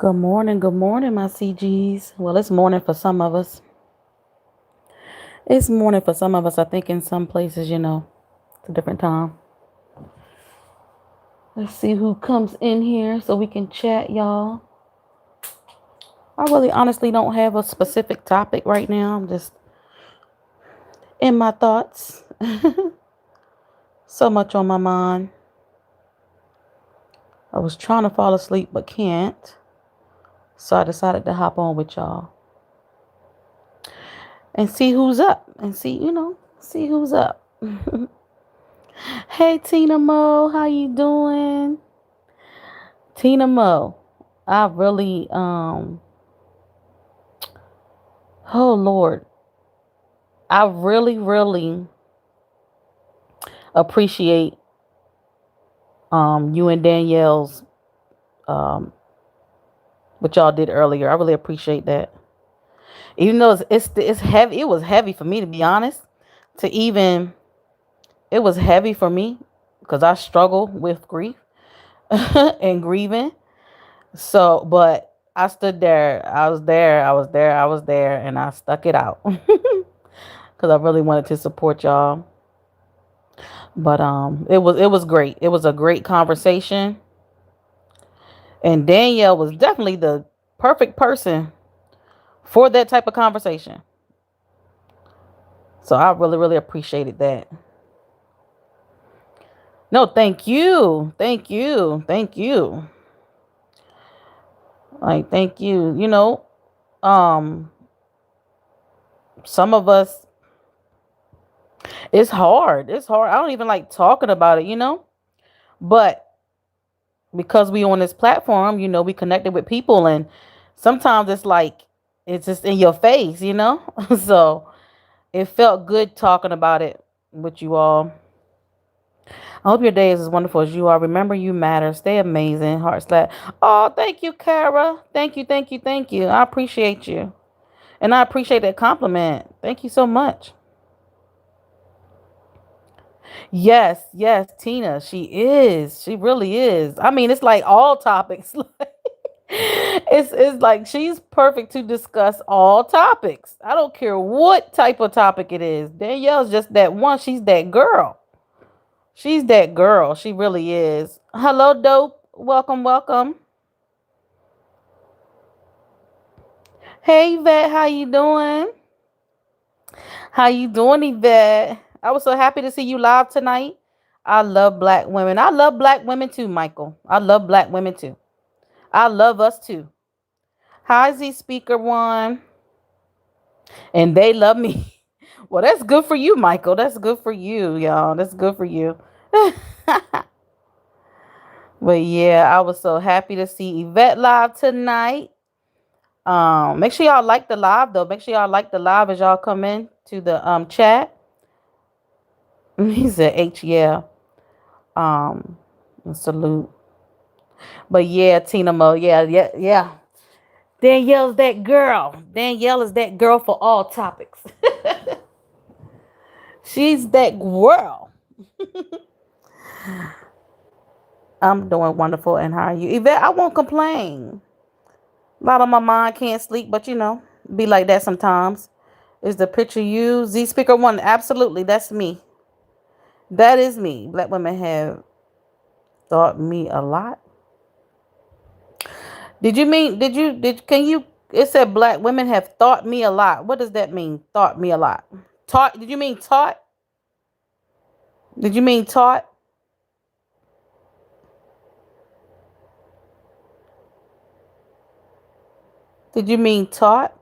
Good morning, my CGs. Well, it's morning for some of us. It's morning for some of us. I think in some places, it's a different time. Let's see who comes in here so we can chat, y'all. I really honestly don't have a specific topic right now. I'm just in my thoughts. So much on my mind. I was trying to fall asleep but can't. So I decided to hop on with y'all and see who's up and see who's up. Hey Tina Mo, how you doing? Tina Mo, I really oh Lord, I really appreciate you and Danielle's um what y'all did earlier. I really appreciate that. Even though it's heavy, it was heavy for me to be honest. To even It was heavy for me because I struggle with grief and grieving. So, but I stood there. I was there. I was there. I was there, and I stuck it out because I really wanted to support y'all. But it was great. It was a great conversation, and Danielle was definitely the perfect person for that type of conversation. So I really appreciated that. No, thank you, thank you, thank you. Like, thank you. Um, some of us, it's hard. It's hard. I don't even like talking about it. But because we on this platform, we connected with people, and sometimes it's like it's just in your face. So it felt good talking about it with you all. I hope your day is as wonderful as you are. Remember, you matter. Stay amazing. Heart slap. Oh, thank you, Kara. Thank you, thank you, thank you. I appreciate you. And I appreciate that compliment. Thank you so much. Yes, yes, Tina. She is. She really is. I mean, it's like all topics. It's like she's perfect to discuss all topics. I don't care what type of topic it is. Danielle's just that one. She's that girl. She's that girl. She really is. Hello, dope. Welcome, welcome. Hey, Yvette. How you doing? How you doing, Yvette? I was so happy to see you live tonight. I love black women. I love black women too, Michael. I love black women too. I love us too. Hi, Z Speaker One. And they love me. Well, that's good for you, Michael. That's good for you, y'all. That's good for you. But yeah, I was so happy to see Yvette live tonight. Make sure y'all like the live though. Make sure y'all like the live as y'all come in to the chat. He said H, yeah. Um Salute. But yeah, Tina Mo, yeah, yeah, yeah. Danielle's that girl. Danielle is that girl for all topics. She's that girl. I'm doing wonderful, and how are you? Yvette, I won't complain. A lot on my mind, can't sleep, but be like that sometimes. Is the picture you? Z Speaker One, absolutely, that's me. That is me. Black women have taught me a lot. Can you, it said black women have taught me a lot. What does that mean? Taught me a lot. Taught, did you mean taught? Did you mean taught? Did you mean taught?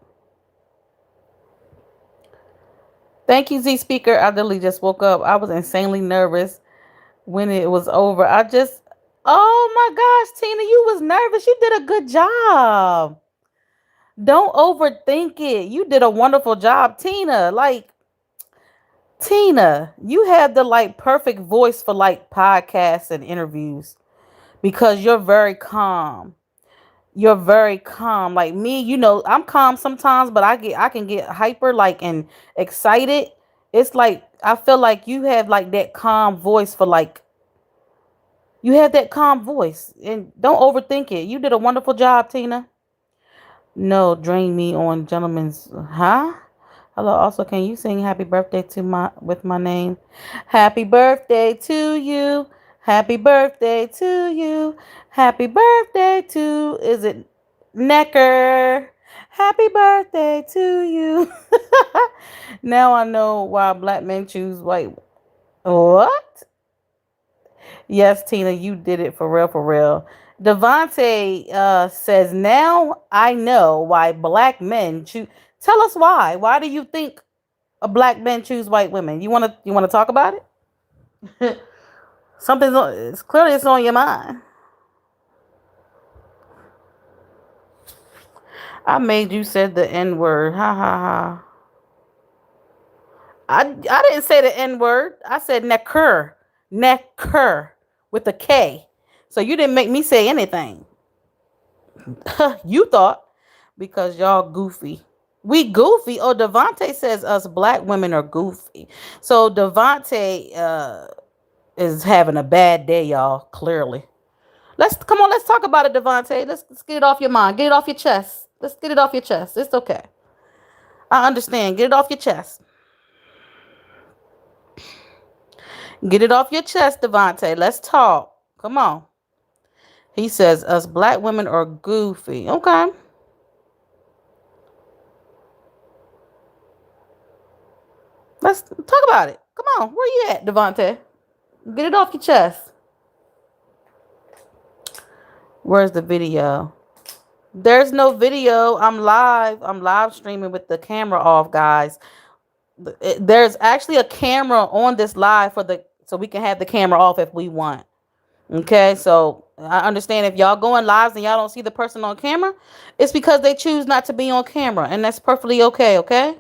Thank you, Z Speaker. I literally just woke up. I was insanely nervous when it was over. Oh my gosh, Tina, you was nervous. You did a good job. Don't overthink it. You did a wonderful job, Tina. Like, Tina, you have the like perfect voice for like podcasts and interviews because you're very calm. You're very calm. Like me, I'm calm sometimes, but I can get hyper like and excited. It's like I feel like you have like that calm voice for like You have that calm voice, and don't overthink it. You did a wonderful job, Tina. No, drain me on gentlemen's, huh? Hello. Also, can you sing "Happy Birthday" to my with my name? Happy birthday to you. Happy birthday to you. Happy birthday to, is it Necker? Happy birthday to you. Now I know why black men choose white. What? Yes, Tina, you did it for real, for real. Devontae says, now I know why black men choose. Tell us why. Why do you think a black men choose white women? You wanna talk about it? Something's on, it's clearly it's on your mind. I made you said the N word. Ha ha ha. I didn't say the N word. I said necker. Necker with a K. So you didn't make me say anything. You thought, because y'all goofy. We goofy. Oh, Devontae says us black women are goofy. So Devontae is having a bad day, y'all. Clearly, let's come on. Let's talk about it, Devontae. Let's get it off your mind. Get it off your chest. Let's get it off your chest. It's okay. I understand. Get it off your chest. Get it off your chest, Devontae. Let's talk. Come on. He says us black women are goofy. Okay. Let's talk about it. Come on. Where you at, Devontae? Get it off your chest. Where's the video? There's no video. I'm live. I'm live streaming with the camera off, guys. There's actually a camera on this live for the so we can have the camera off if we want. Okay, so I understand if y'all going lives and y'all don't see the person on camera, it's because they choose not to be on camera, and that's perfectly okay. Okay,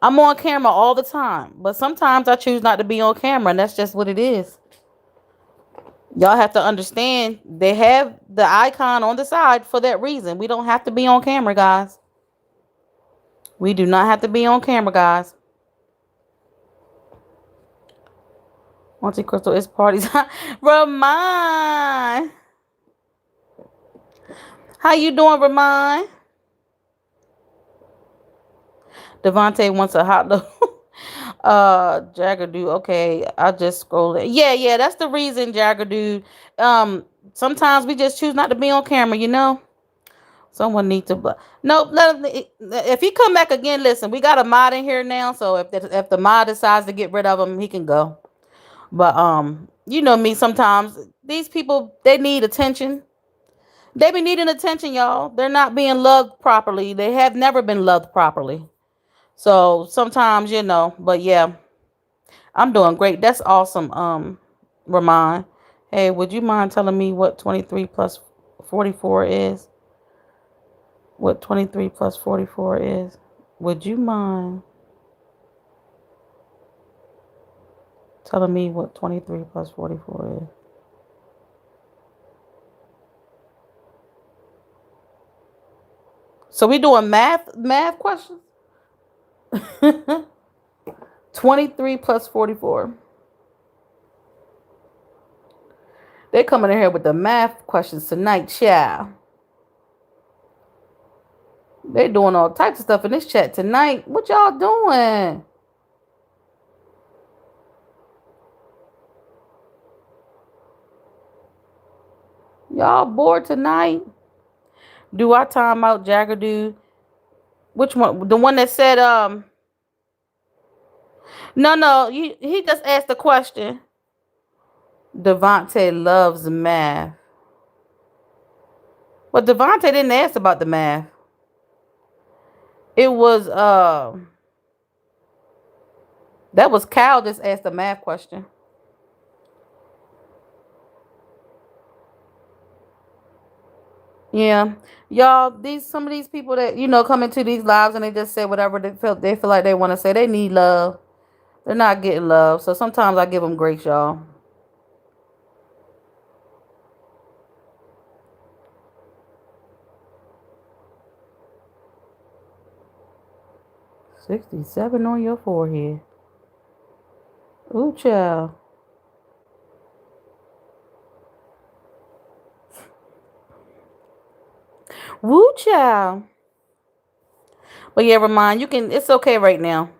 I'm on camera all the time, but sometimes I choose not to be on camera, and that's just what it is. Y'all have to understand they have the icon on the side for that reason. We don't have to be on camera, guys. We do not have to be on camera, guys. Monte Cristo is parties. Ramon. How you doing, Ramon? Devontae wants a hot dog. Jagger dude. Okay, I just scrolled it. Yeah, that's the reason, Jagger dude. Sometimes we just choose not to be on camera, you know? Someone needs to. No, let him, if he come back again, listen. We got a mod in here now, so if the mod decides to get rid of him, he can go. But you know me. Sometimes these people they need attention. They be needing attention, y'all. They're not being loved properly. They have never been loved properly. So sometimes, you know. But yeah, I'm doing great. That's awesome. Ramon. Hey, would you mind telling me what 23 plus 44 is? What 23 plus 44 is? Would you mind telling me what 23 plus 44 is? So we doing math questions? 23 plus 44. They coming in here with the math questions tonight, child. They doing all types of stuff in this chat tonight. What y'all doing? Y'all bored tonight? Do I time out Jagger dude? Which one? The one that said no, he just asked the question. Devontae loves math. But Devontae didn't ask about the math. It was that was Cal just asked the math question. Yeah. Y'all, these some of these people that, come into these lives and they just say whatever they feel like they want to say. They need love. They're not getting love. So sometimes I give them grace, y'all. 67 on your forehead. Ooh, child. Woo child. But yeah, Ramon, you can. It's okay right now.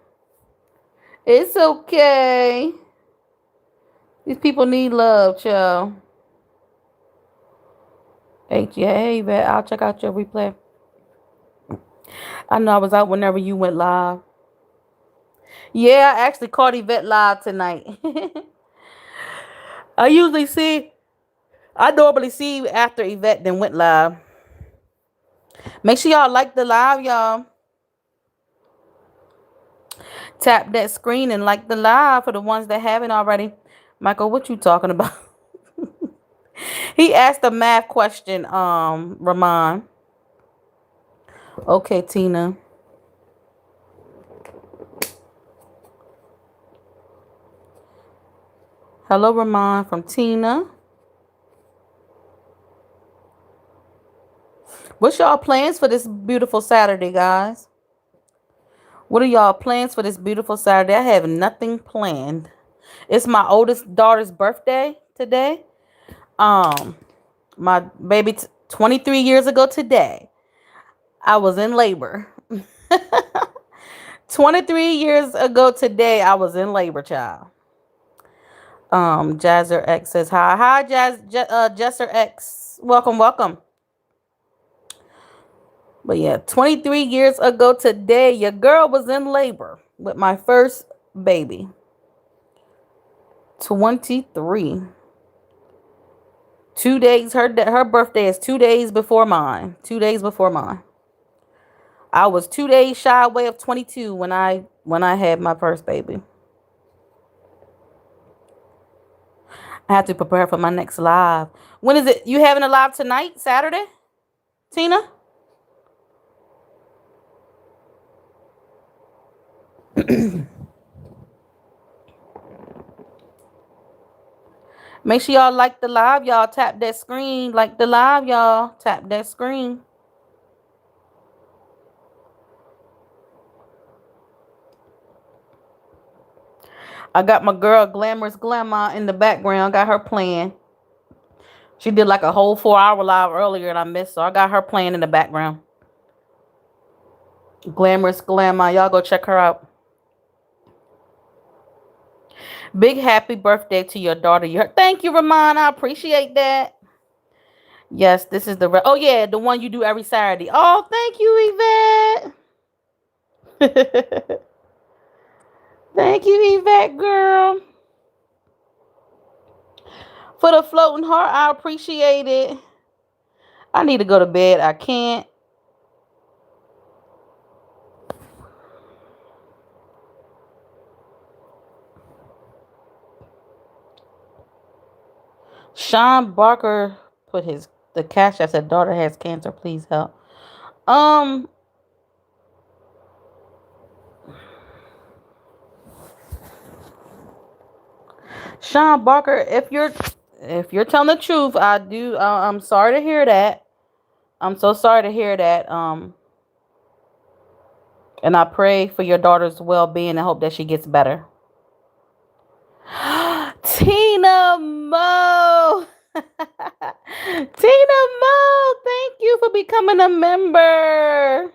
It's okay. These people need love, child. Hey, Vet, I'll check out your replay. I know I was out whenever you went live. Yeah, I actually caught Yvette live tonight. I usually see, I normally see after Yvette then went live. Make sure y'all like the live, y'all. Tap that screen and like the live for the ones that haven't already. Michael, what you talking about? He asked a math question, Ramon. Okay, Tina. Hello, Ramon from Tina. What's y'all plans for this beautiful Saturday, guys? What are y'all plans for this beautiful Saturday? I have nothing planned. It's my oldest daughter's birthday today. Um, my baby 23 years ago today, I was in labor. 23 years ago today, I was in labor, child. Jazzer X says hi. Hi, Jesser X. Welcome, welcome. But yeah, 23 years ago today, your girl was in labor with my first baby. 23. 2 days. Her birthday is 2 days before mine. 2 days before mine. I was 2 days shy away of 22 when I had my first baby. I have to prepare for my next live. When is it? You having a live tonight, Saturday, Tina? Make sure y'all like the live, y'all. Tap that screen. Like the live, y'all. Tap that screen. I got my girl Glamorous Glamour in the background. Got her playing. She did like a whole 4 hour live earlier and I missed, so I got her playing in the background. Glamorous Glamour. Y'all go check her out. Big happy birthday to your daughter. Thank you, Ramon. I appreciate that. Yes, this is oh yeah, the one you do every Saturday. Oh, thank you, Yvette. Thank you, Yvette, girl. For the floating heart, I appreciate it. I need to go to bed. I can't. Sean Barker put the cash app said daughter has cancer. Please help. Um, Sean Barker, if you're telling the truth, I do. I'm sorry to hear that. I'm so sorry to hear that. And I pray for your daughter's well-being and hope that she gets better. Tina Mo. Tina Mo, thank you for becoming a member.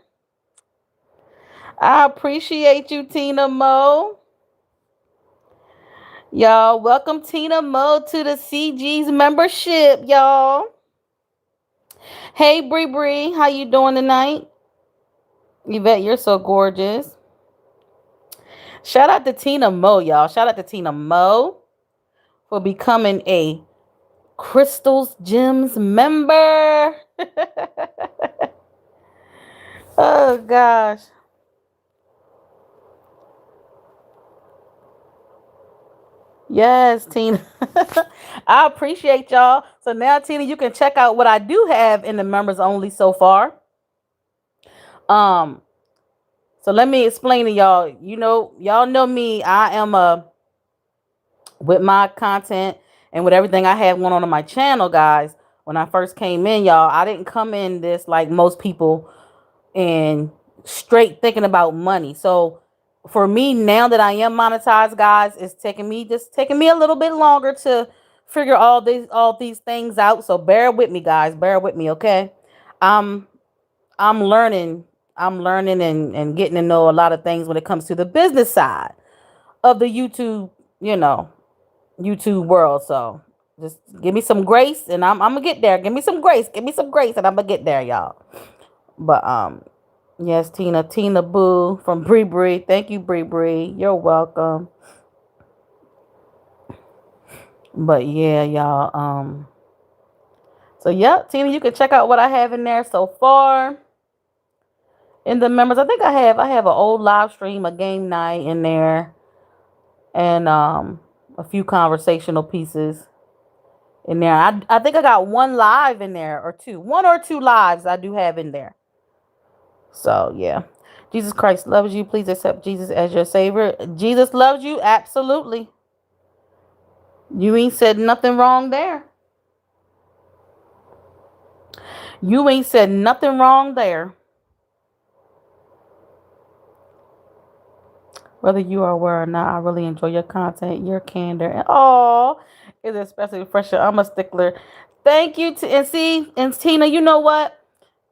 I appreciate you, Tina Mo. Y'all, welcome Tina Mo to the CG's membership, y'all. Hey, Bree Bree, how you doing tonight? Yvette, you're so gorgeous. Shout out to Tina Mo, y'all. Shout out to Tina Mo for becoming a Crystals Gems member. Oh, gosh. Yes, Tina. I appreciate y'all. So now, Tina, you can check out what I do have in the members only so far. Um, so let me explain to y'all. Y'all know me. I am with my content and with everything I have going on my channel, guys. When I first came in, y'all, I didn't come in this like most people and straight thinking about money. So for me, now that I am monetized, guys, it's taking me a little bit longer to figure all these things out. So bear with me, guys. Bear with me, okay? I'm learning. I'm learning and getting to know a lot of things when it comes to the business side of the YouTube, you know, YouTube world. So just give me some grace and I'm gonna get there. Give me some grace. Give me some grace and I'm gonna get there, y'all. But yes, Tina Boo from Bree Bree. Thank you, Bree Bree. You're welcome. But yeah, y'all. So yeah, Tina, you can check out what I have in there so far. In the members, I think I have an old live stream, a game night in there, and a few conversational pieces in there. I think I got one live in there or two. One or two lives I do have in there. So yeah. Jesus Christ loves you. Please accept Jesus as your savior. Jesus loves you, absolutely. You ain't said nothing wrong there. You ain't said nothing wrong there. Whether you are aware or not, I really enjoy your content, your candor, and oh, it's especially fresh. I'm a stickler. Thank you to and see and Tina. You know what?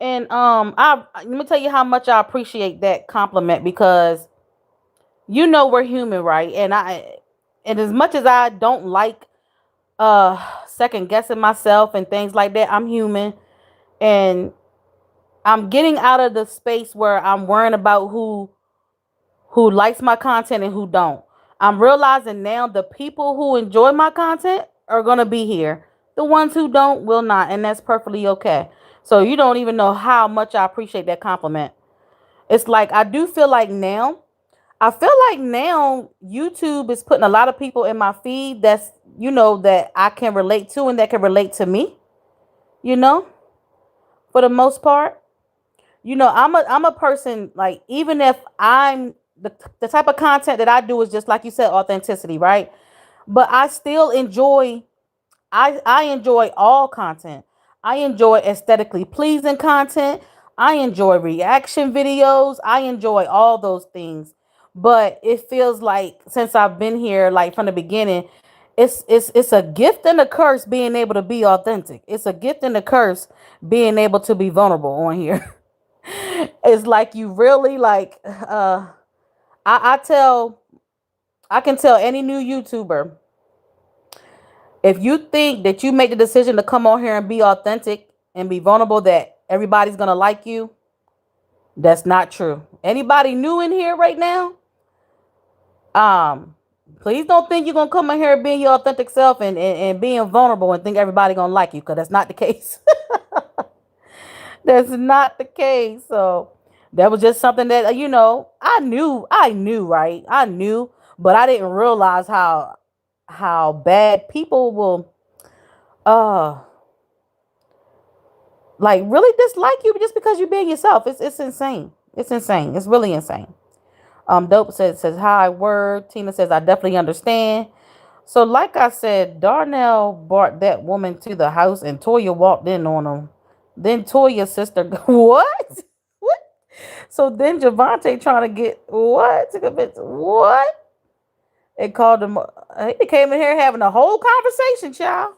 And I let me tell you how much I appreciate that compliment because you know we're human, right? And as much as I don't like second guessing myself and things like that, I'm human, and I'm getting out of the space where I'm worrying about who likes my content and who don't. I'm realizing now the people who enjoy my content are going to be here. The ones who don't will not, and that's perfectly okay. So you don't even know how much I appreciate that compliment. It's like I do feel like now, I feel like now YouTube is putting a lot of people in my feed that's, that I can relate to and that can relate to me, you know, for the most part. I'm a person like even if I'm the type of content that I do is just like you said, authenticity, right? But I enjoy all content. I enjoy aesthetically pleasing content. I enjoy reaction videos. I enjoy all those things. But it feels like since I've been here like from the beginning, it's a gift and a curse being able to be authentic. It's a gift and a curse being able to be vulnerable on here. It's like you really like I tell I can tell any new YouTuber if you think that you make the decision to come on here and be authentic and be vulnerable that everybody's gonna like you, that's not true. Anybody new in here right now, um, please don't think you're gonna come in here being your authentic self and being vulnerable and think everybody gonna like you because that's not the case. That's not the case. So that was just something that I knew, right? I knew, but I didn't realize how bad people will uh like really dislike you just because you're being yourself. It's insane. It's insane. It's really insane. Dope says hi word. Tina says I definitely understand. So like I said, Darnell brought that woman to the house and Toya walked in on him. Then Toya's sister what? What? So then Javante trying to get what? To convince what? They called him. He came in here having a whole conversation, child.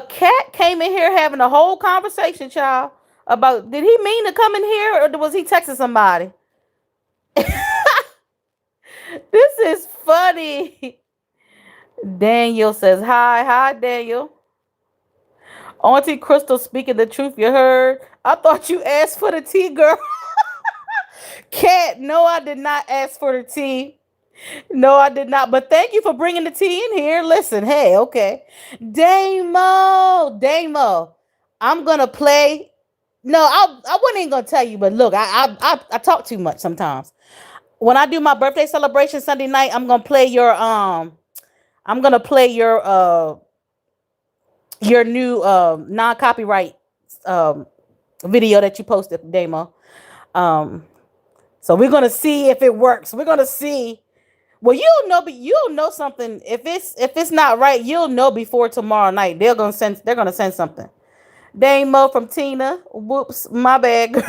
Cat came in here having a whole conversation, child. About did he mean to come in here or was he texting somebody? This is funny. Daniel says hi, Daniel. Auntie Crystal speaking the truth. You heard? I thought you asked for the tea, girl. Cat, no, I did not ask for the tea. No, I did not. But thank you for bringing the tea in here. Listen, hey, okay. Damo. I'm gonna play. No, I wasn't even gonna tell you, but look, I talk too much sometimes. When I do my birthday celebration Sunday night, I'm gonna play your new non copyright um video that you posted, Damo. Um, so we're gonna see if it works. We're gonna see. Well, you'll know, but you'll know something if it's not right. You'll know before tomorrow night. They're gonna send something. Damo from Tina. Whoops, my bad.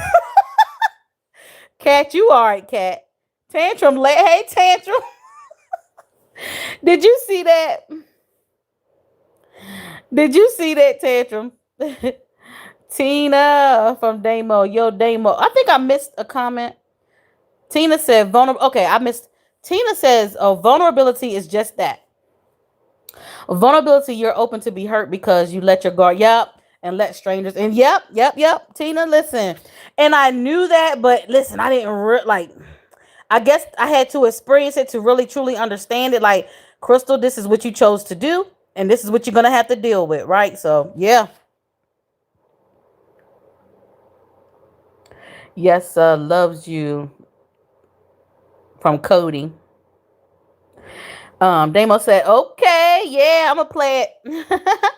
Cat, you all right, Cat? Tantrum, hey Tantrum. Did you see that? Did you see that Tantrum? Tina from Damo. Yo, Damo. I think I missed a comment. Tina said vulnerable. Okay, I missed. Tina says, "Oh, vulnerability is just that. Vulnerability, you're open to be hurt because you let your guard. Yep, and let strangers. And yep. Tina, listen. And I knew that, but listen, I didn't like. I guess I had to experience it to really truly understand it. Like, Crystal, this is what you chose to do, and this is what you're gonna have to deal with, right? So yeah. Yes, loves you from Cody. Damo said, "Okay, yeah, I'm gonna play it."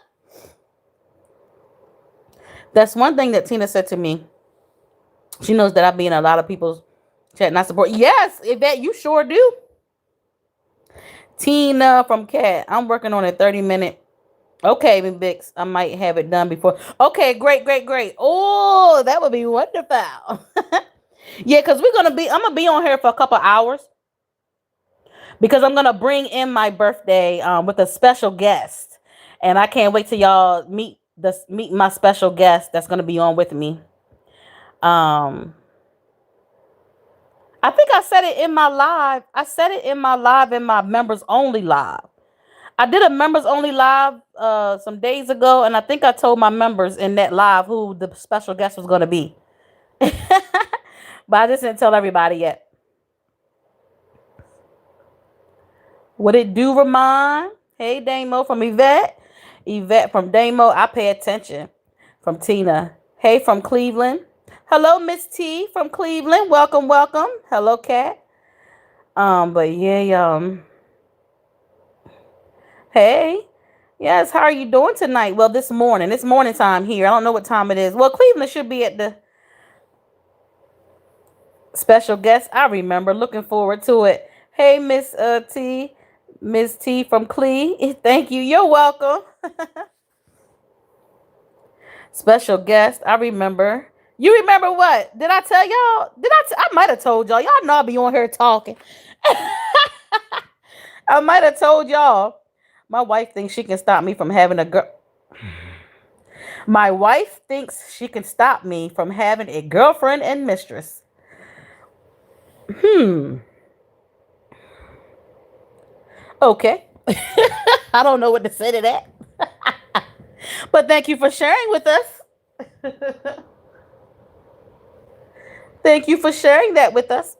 That's one thing that Tina said to me. She knows that I be in a lot of people's chat and I support. Yes, Yvette, you sure do. Tina from Cat, I'm working on a 30-minute. Okay, Bix, I might have it done before. Okay, great. Oh, that would be wonderful. Yeah, because I'm gonna be on here for a couple hours because I'm gonna bring in my birthday with a special guest, and I can't wait till y'all meet my special guest that's gonna be on with me. Um, I think I said it in my live. I said it in my live in my members only live. I did a members only live some days ago, and I think I told my members in that live who the special guest was gonna be. But I just didn't tell everybody yet. What it do, Ramon? Hey, Damo from Yvette. Yvette from Damo. I pay attention. From Tina. Hey, from Cleveland. Hello, Miss T from Cleveland. Welcome. Hello, Cat. But yeah, hey. Yes, how are you doing tonight? Well, this morning. It's morning time here. I don't know what time it is. Well, Cleveland should be at the special guest. I remember. Looking forward to it. Hey, Miss T. Miss T from Clee. Thank you. You're welcome. Special guest. I remember. You remember what? Did I tell y'all? I might have told y'all. Y'all know I be on here talking. I might have told y'all. My wife thinks she can stop me from having a girl. My wife thinks she can stop me from having a girlfriend and mistress. Hmm. Okay. I don't know what to say to that. But thank you for sharing with us. Thank you for sharing that with us.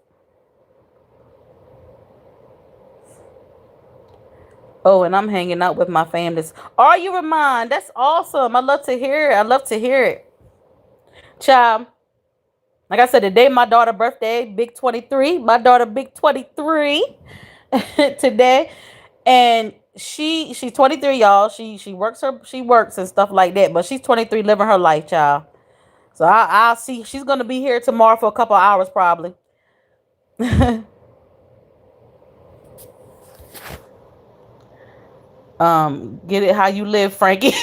Oh, and I'm hanging out with my families. Are you Ramon? That's awesome. I love to hear it. I love to hear it. Child, like I said, the day my daughter birthday, big 23. My daughter big 23 today. And she's 23, y'all. She works and stuff like that. But she's 23 living her life, child. So I'll see. She's gonna be here tomorrow for a couple of hours probably. Get it how you live, Frankie.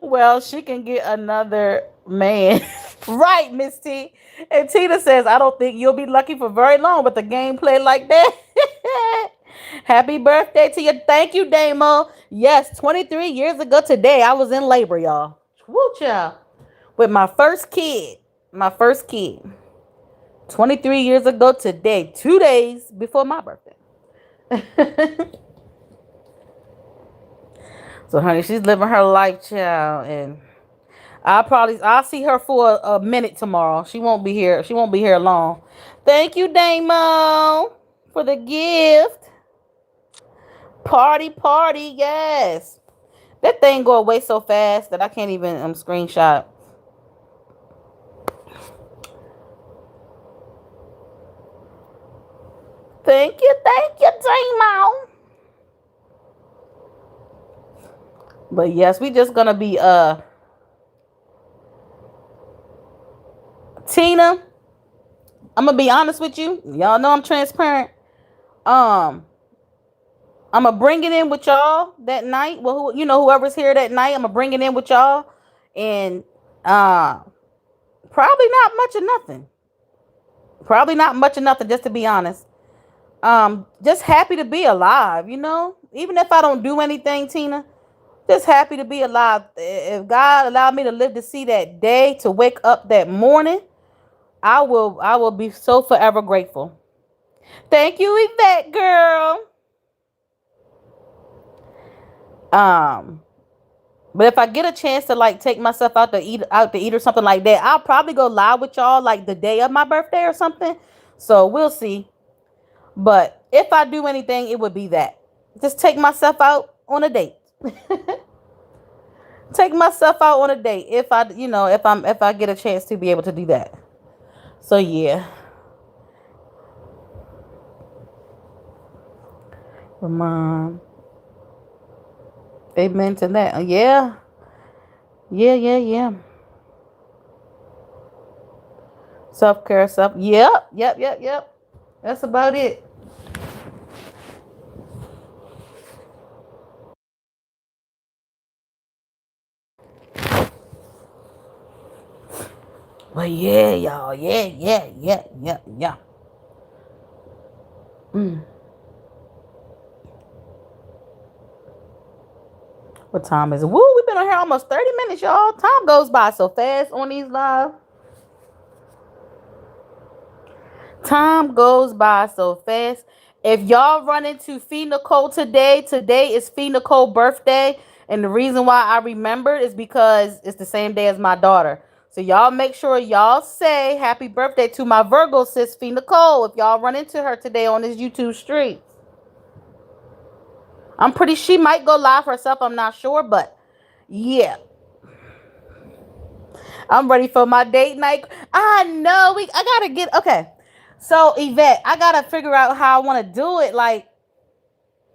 Well, she can get another man. Right, Miss T. And Tina says, I don't think you'll be lucky for very long with a gameplay like that. Happy birthday to you. Thank you, Damo. Yes, 23 years ago today, I was in labor, y'all. Woo, child. With my first kid. My first kid. 23 years ago today, 2 days before my birthday. So, honey, she's living her life, child, and I'll see her for a minute tomorrow. She won't be here. She won't be here long. Thank you, Damo, for the gift. Party, yes. That thing go away so fast that I can't even screenshot. Thank you, Damo. But yes, we just gonna be Tina. I'm gonna be honest with you. Y'all know I'm transparent. Um, I'm gonna bring it in with y'all that night. Well, whoever's here that night, I'm gonna bring it in with y'all, and uh, probably not much of nothing. Probably not much of nothing, just to be honest. Just happy to be alive. Even if I don't do anything, Tina. Just happy to be alive. If God allowed me to live to see that day, to wake up that morning, I will be so forever grateful. Thank you, Yvette girl. Um, but if I get a chance to like take myself out to eat or something like that, I'll probably go live with y'all like the day of my birthday or something. So we'll see. But if I do anything, it would be that. Just take myself out on a date. Take myself out on a date if I get a chance to be able to do that. So yeah. Mom. Amen to that. Yeah. Yeah, yeah, yeah. Self care, self. Yep, yep, yep, yep. That's about it. But yeah, y'all. Yeah, yeah, yeah, yeah, yeah. Mm. What time is it? Woo, we've been on here almost 30 minutes, y'all. Time goes by so fast on these live. Time goes by so fast. If y'all run into Fee Nicole today is Fee Nicole's birthday. And the reason why I remembered is because it's the same day as my daughter. So y'all make sure y'all say happy birthday to my Virgo sis Fee Nicole if y'all run into her today on this YouTube stream. I'm pretty she might go live herself, I'm not sure, but yeah. I'm ready for my date night. I know I gotta get okay. So Yvette, I gotta figure out how I want to do it. Like,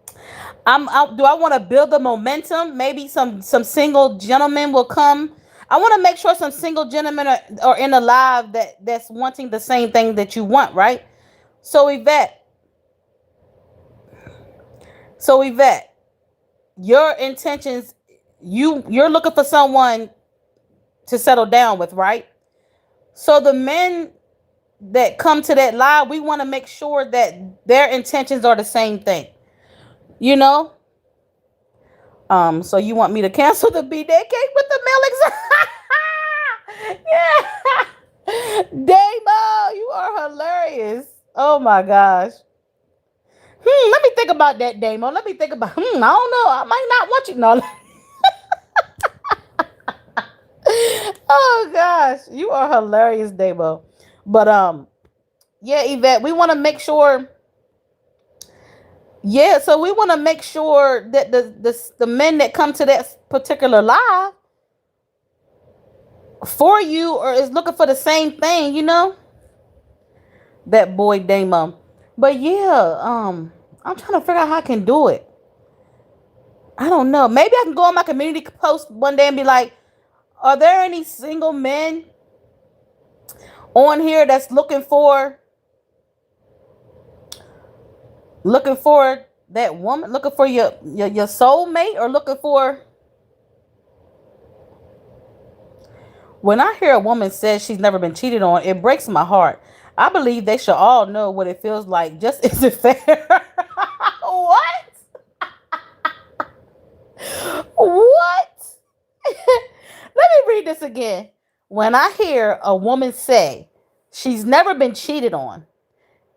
do I want to build the momentum? Maybe some single gentlemen will come. I want to make sure some single gentlemen are in the live that's wanting the same thing that you want, right? So Yvette, so Yvette, your intentions, you're looking for someone to settle down with, right? So the men that come to that live, we want to make sure that their intentions are the same thing. You know? So you want me to cancel the B-Day cake with the mail exam? Yeah. Damo, you are hilarious. Oh my gosh. Let me think about that, Damo. Let me think about I don't know. I might not want you. No. Oh gosh. You are hilarious, Damo. But yeah, Yvette, we want to make sure. Yeah, so we want to make sure that the men that come to that particular live for you or is looking for the same thing, that boy Damo. But yeah, I'm trying to figure out how I can do it. I don't know. Maybe I can go on my community post one day and be like, are there any single men on here that's looking for that woman, looking for your soulmate, or looking for. When I hear a woman says she's never been cheated on, it breaks my heart. I believe they should all know what it feels like. Just isn't fair. What? What? Let me read this again. When I hear a woman say she's never been cheated on,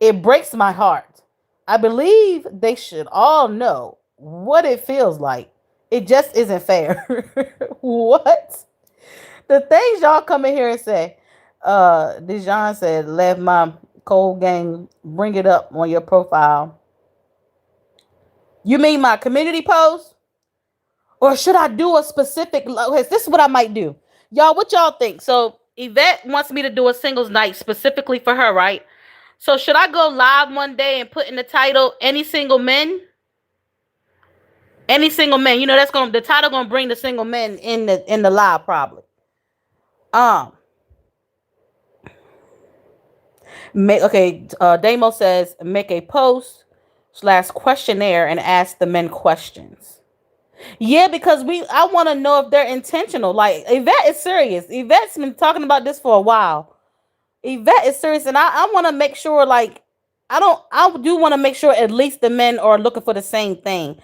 it breaks my heart. I believe they should all know what it feels like. It just isn't fair. What? The things y'all come in here and say. Dijon said, "Let my cold gang bring it up on your profile." You mean my community post, or should I do a specific? This is what I might do, y'all. What y'all think? So Yvette wants me to do a singles night specifically for her, right? So should I go live one day and put in the title "Any Single Men"? Any single men, that's the title gonna bring the single men in the live probably. Um, okay. Damo says make a post slash questionnaire and ask the men questions. Yeah, because I want to know if they're intentional. Like Yvette is serious. Yvette's been talking about this for a while. Yvette is serious, and I want to make sure. Like I do want to make sure at least the men are looking for the same thing.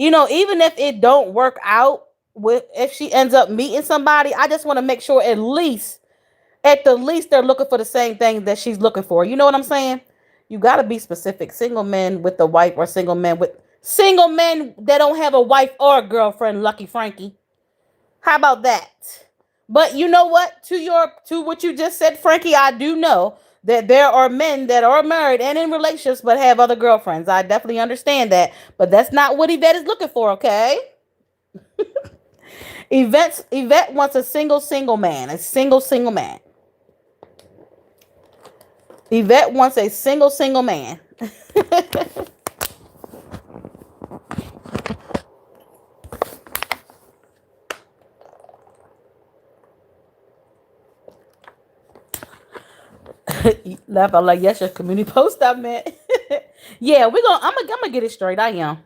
Even if it don't work out with if she ends up meeting somebody, I just want to make sure at the least they're looking for the same thing that she's looking for. You know what I'm saying? You got to be specific. Single men with a wife or single men that don't have a wife or a girlfriend, Lucky Frankie. How about that? But you know what? To what you just said, Frankie, I do know that there are men that are married and in relationships but have other girlfriends. I definitely understand that. But that's not what Yvette is looking for, okay? Yvette wants a single man. A single man. Yvette wants a single man. Laugh out like yes, your community post I meant. Yeah, I'm gonna get it straight. I am.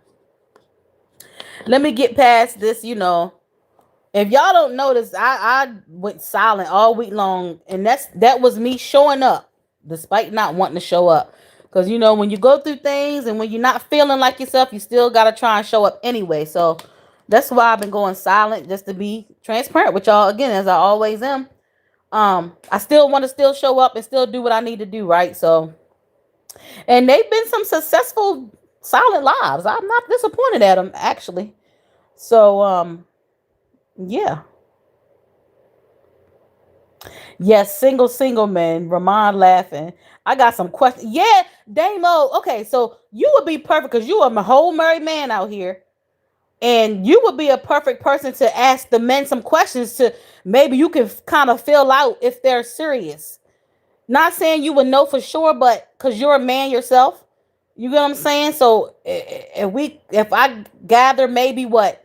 Let me get past this. If y'all don't notice, I went silent all week long, and that was me showing up, despite not wanting to show up. Because when you go through things and when you're not feeling like yourself, you still gotta try and show up anyway. So that's why I've been going silent, just to be transparent with y'all again, as I always am. I still want to still show up and still do what I need to do, right? So, and they've been some successful silent lives. I'm not disappointed at them, actually. So, yeah. Yes, single man. Ramon laughing. I got some questions. Yeah, Damo. Okay, so you would be perfect because you are a whole married man out here. And you would be a perfect person to ask the men some questions to maybe you can kind of fill out if they're serious. Not saying you would know for sure, but because you're a man yourself, you get what I'm saying. So if I gather maybe what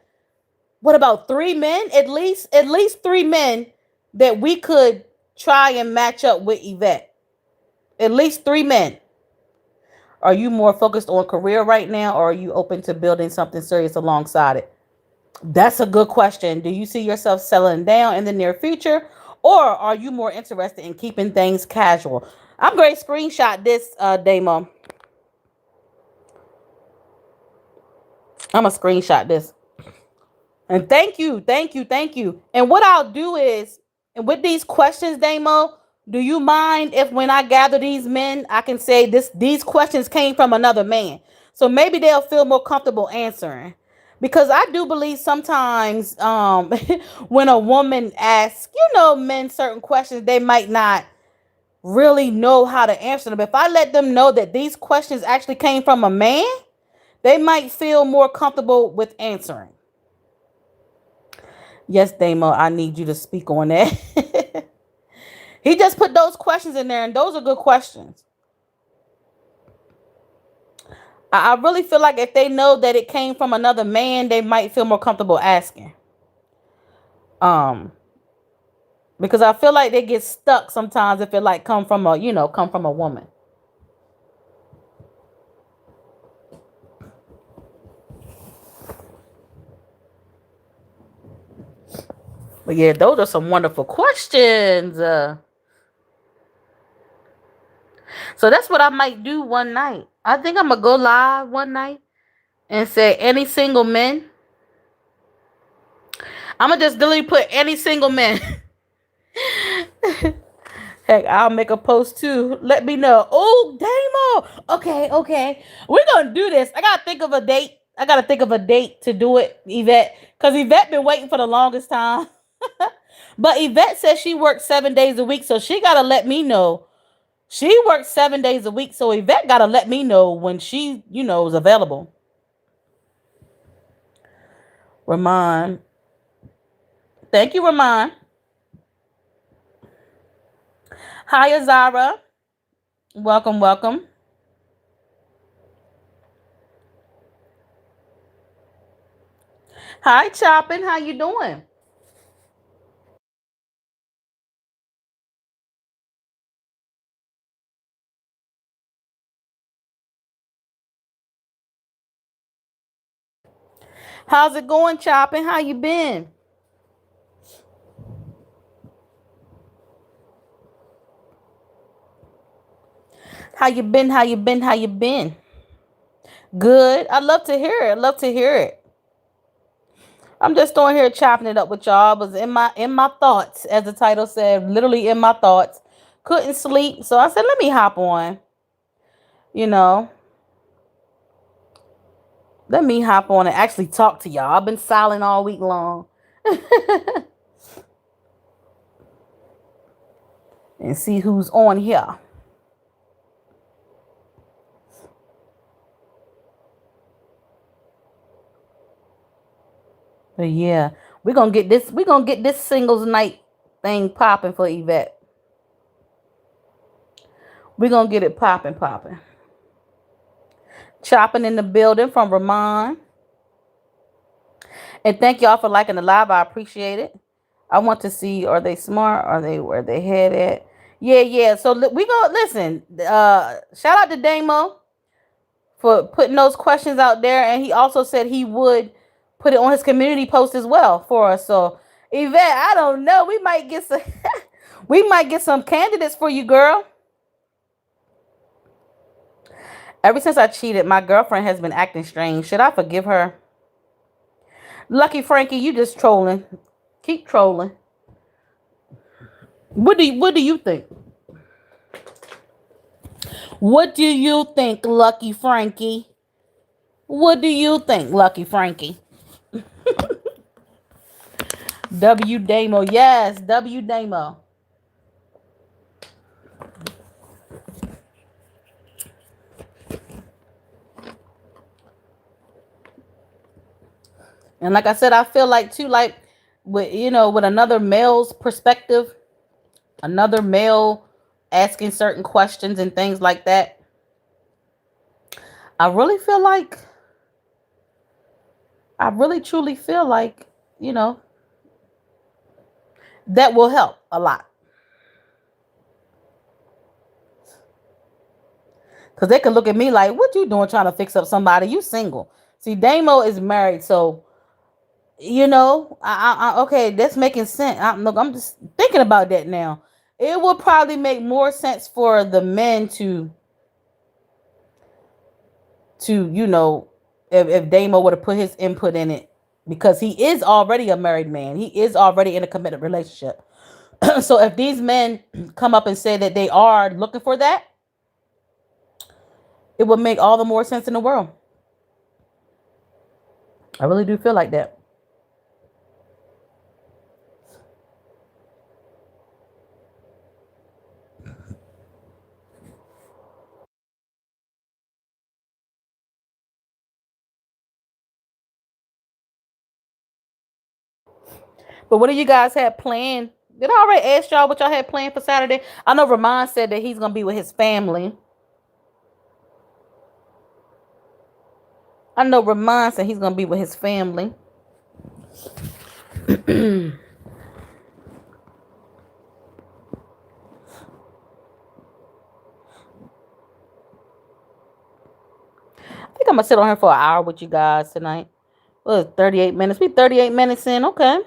about 3 men at least 3 men that we could try and match up with Yvette. At least 3 men. Are you more focused on career right now, or are you open to building something serious alongside it? That's a good question. Do you see yourself settling down in the near future, or are you more interested in keeping things casual? I'm going to screenshot this, Damo. I'm going to screenshot this. And thank you. And what I'll do is, and with these questions, Damo, do you mind if when I gather these men, I can say these questions came from another man? So maybe they'll feel more comfortable answering. Because I do believe sometimes when a woman asks, men certain questions, they might not really know how to answer them. If I let them know that these questions actually came from a man, they might feel more comfortable with answering. Yes, Damo, I need you to speak on that. He just put those questions in there, and those are good questions. I really feel like if they know that it came from another man, they might feel more comfortable asking. Um, because I feel like they get stuck sometimes if it like come from a woman. But yeah, those are some wonderful questions. So that's what I might do one night. I think I'm gonna go live one night and say any single men. I'm gonna just literally put any single man. Heck, I'll make a post too. Let me know. Oh, Damo. Okay. We're gonna do this. I gotta think of a date. I gotta think of a date to do it, Yvette. Because Yvette been waiting for the longest time. But Yvette says she works 7 days a week, so she gotta let me know. She works 7 days a week, so Yvette gotta let me know when she is available. Ramon. Thank you, Ramon. Hi, Azara. Welcome. Hi, Choppin. How you doing? How's it going, Choppin? How you been? How you been? How you been? How you been? Good. I love to hear it. I'm just on here chopping it up with y'all. I was in my thoughts, as the title said, literally in my thoughts. Couldn't sleep, so I said, let me hop on. You know, let me hop on and actually talk to y'all. I've been silent all week long. And see who's on here. But yeah, we're gonna get this singles night thing popping for Yvette. We're gonna get it popping. Chopping in the building from Ramon. And thank y'all for liking the live. I appreciate it. I want to see, are they smart? Are they where they head at? Yeah. So we gonna listen. Shout out to Damo for putting those questions out there, and he also said he would put it on his community post as well for us. So Yvette, I don't know. We might get some. We might get some candidates for you, girl. Ever since I cheated, my girlfriend has been acting strange. Should I forgive her? Lucky Frankie, you just trolling. Keep trolling. What do you think? What do you think, Lucky Frankie? What do you think, Lucky Frankie? W Damo, yes, W Damo. And like I said, I feel like too, like with another male's perspective, another male asking certain questions and things like that. I really feel like, I really truly feel like, you know, that will help a lot. Because they could look at me like, what you doing trying to fix up somebody? You single. See, Damo is married, so okay, that's making sense. Look, I'm just thinking about that now. It would probably make more sense for the men to if Damo would have put his input in it, because he is already a married man. He is already in a committed relationship. So if these men come up and say that they are looking for that, it would make all the more sense in the world. I really do feel like that. But what do you guys have planned? Did I already ask y'all what y'all had planned for Saturday? I know Ramon said that he's gonna be with his family. I know Ramon said he's gonna be with his family. I think I'm gonna sit on here for an hour with you guys tonight. What, 38 minutes? We 38 minutes in. Okay.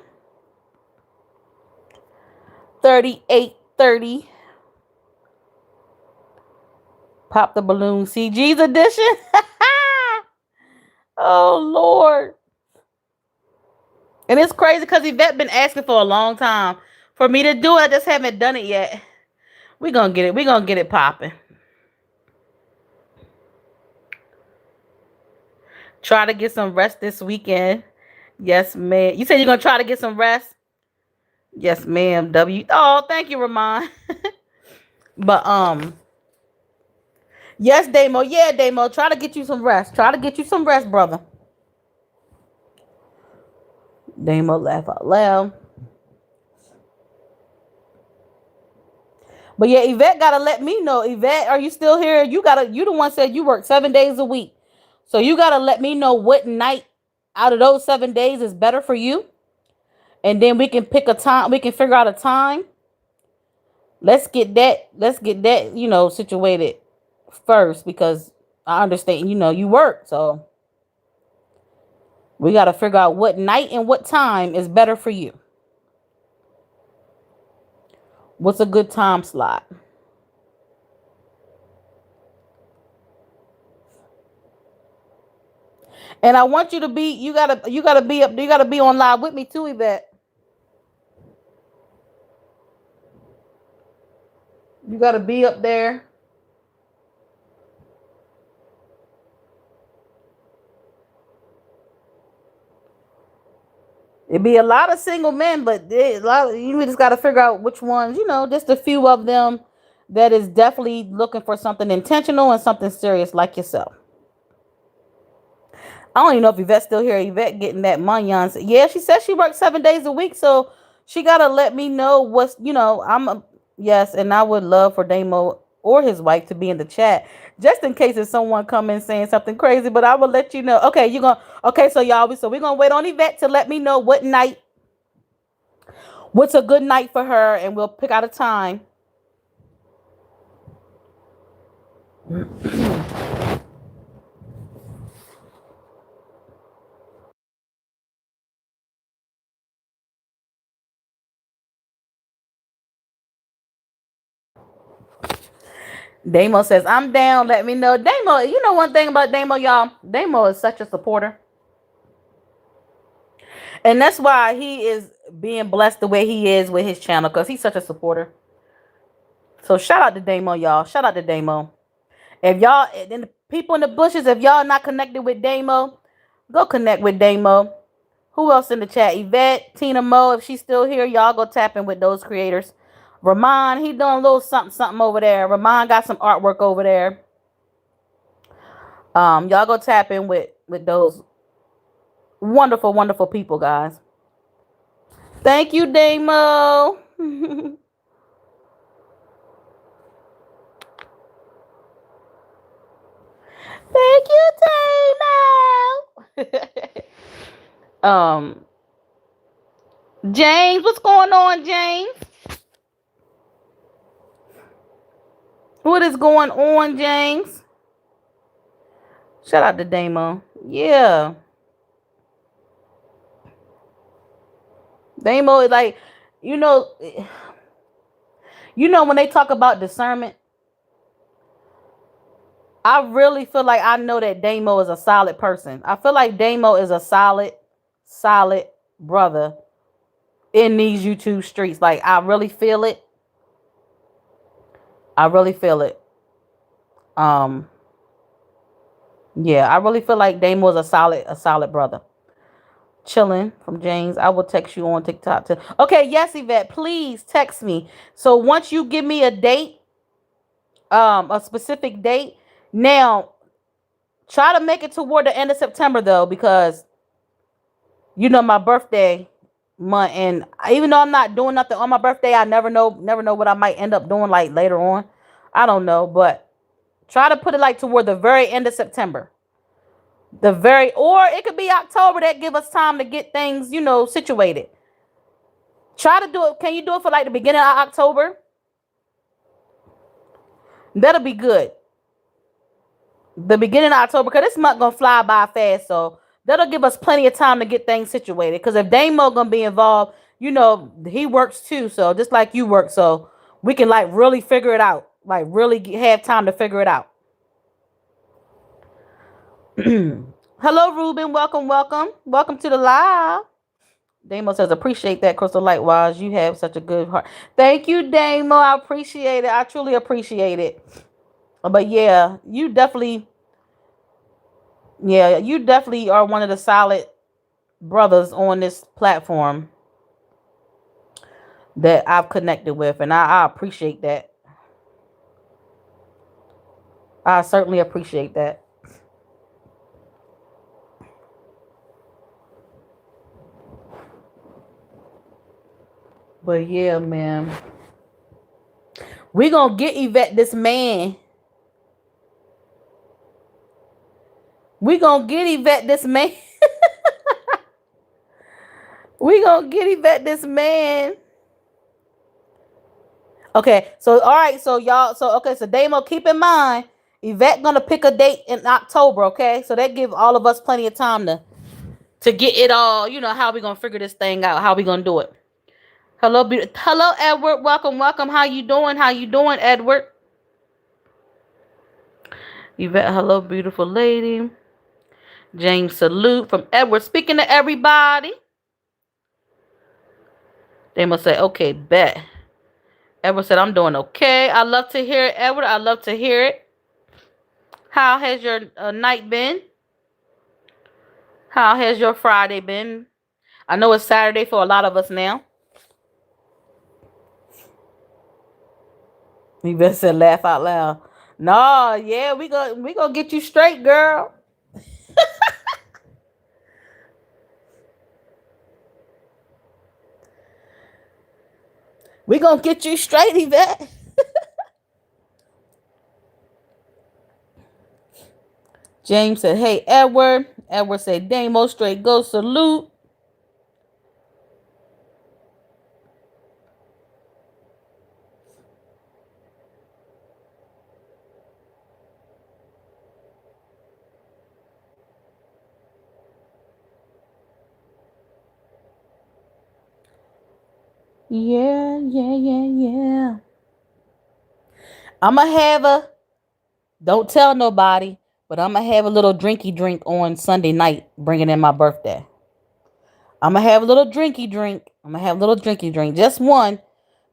38:30. Pop the balloon CG's edition. Oh Lord. And it's crazy because Yvette been asking for a long time for me to do it. I just haven't done it yet. We gonna get it. We gonna get it popping. Try to get some rest this weekend. Yes, ma'am. You said you're gonna try to get some rest. Yes, ma'am. W. Oh, thank you, Ramon. But yes, Damo. Yeah, Damo. Try to get you some rest. Try to get you some rest, brother. Damo laugh out loud. But yeah, Yvette gotta let me know. Yvette, are you still here? You the one said you work 7 days a week. So you gotta let me know what night out of those 7 days is better for you. And then we can pick a time, we can figure out a time. Let's get that, situated first, because I understand, you work. So we gotta figure out what night and what time is better for you. What's a good time slot? And I want you to be. You gotta be up. You gotta be on live with me too, Yvette. You gotta be up there. It'd be a lot of single men, but a lot you just got to figure out which ones, just a few of them that is definitely looking for something intentional and something serious like yourself. I don't even know if Yvette's still here. Yvette getting that money on. Yeah, she says she works 7 days a week, so she got to let me know yes, and I would love for Damo or his wife to be in the chat just in case if someone come in saying something crazy, but I will let you know. Okay, okay, so y'all, so we're going to wait on Yvette to let me know what's a good night for her, and we'll pick out a time. Damo says, I'm down. Let me know. Damo, you know one thing about Damo, y'all? Damo is such a supporter. And that's why he is being blessed the way he is with his channel, because he's such a supporter. So shout out to Damo, y'all. Shout out to Damo. If y'all, then the people in the bushes, if y'all not connected with Damo, go connect with Damo. Who else in the chat? Yvette, Tina Mo, if she's still here, y'all go tap in with those creators. Ramon, he doing a little something over there. Ramon got some artwork over there. Y'all go tap in with those wonderful, wonderful people, guys. Thank you, Damo. Thank you, Damo. James, what's going on, James? What is going on, James? Shout out to Damo. Yeah. Damo is like, you know, when they talk about discernment, I really feel like I know that Damo is a solid person. I feel like Damo is a solid brother in these YouTube streets. Like, I really feel it. I really feel it. Yeah, I really feel like Damo is a solid brother. Chilling from James. I will text you on TikTok too. Okay, yes, Yvette, please text me. So once you give me a date, a specific date. Now, try to make it toward the end of September though, because my birthday month, and even though I'm not doing nothing on my birthday, I never know what I might end up doing like later on. I don't know, but try to put it like toward the very end of September. Or it could be October. That give us time to get things, situated. Try to do it. Can you do it for like the beginning of October? That'll be good. The beginning of October, because this month gonna fly by fast, so that'll give us plenty of time to get things situated. Because if Damo gonna be involved, he works too, so just like you work, so we can like really figure it out, like really have time to figure it out. Hello, Ruben. Welcome to the live. Damo says, appreciate that, Crystal Lightwise. You have such a good heart. Thank you, Damo. I appreciate it. I truly appreciate it. But you definitely are one of the solid brothers on this platform that I've connected with, and I appreciate that. I certainly appreciate that. But yeah, man, we gonna get Yvette this man. We gonna get Yvette this man. We gonna get Yvette this man. Okay, so all right, so y'all, so Damo, keep in mind, Yvette gonna pick a date in October. Okay, so that give all of us plenty of time to get it all. How we gonna figure this thing out? How we gonna do it? Hello, Edward. Welcome. How you doing? Edward? Yvette, hello, beautiful lady. James, salute from Edward. Speaking to everybody. They must say, okay, bet. Edward said, I'm doing okay. I love to hear it, Edward. I love to hear it. How has your night been? How has your Friday been? I know it's Saturday for a lot of us now. You better said laugh out loud. No, yeah, we gonna get you straight, girl. We gonna get you straight, Yvette. James said, hey, Edward. Edward said, Damo straight go salute. Yeah, yeah, yeah, yeah. I'ma have a don't tell nobody, but I'ma have a little drinky drink on Sunday night, bringing in my birthday. I'ma have a little drinky drink. I'ma have a little drinky drink, just one,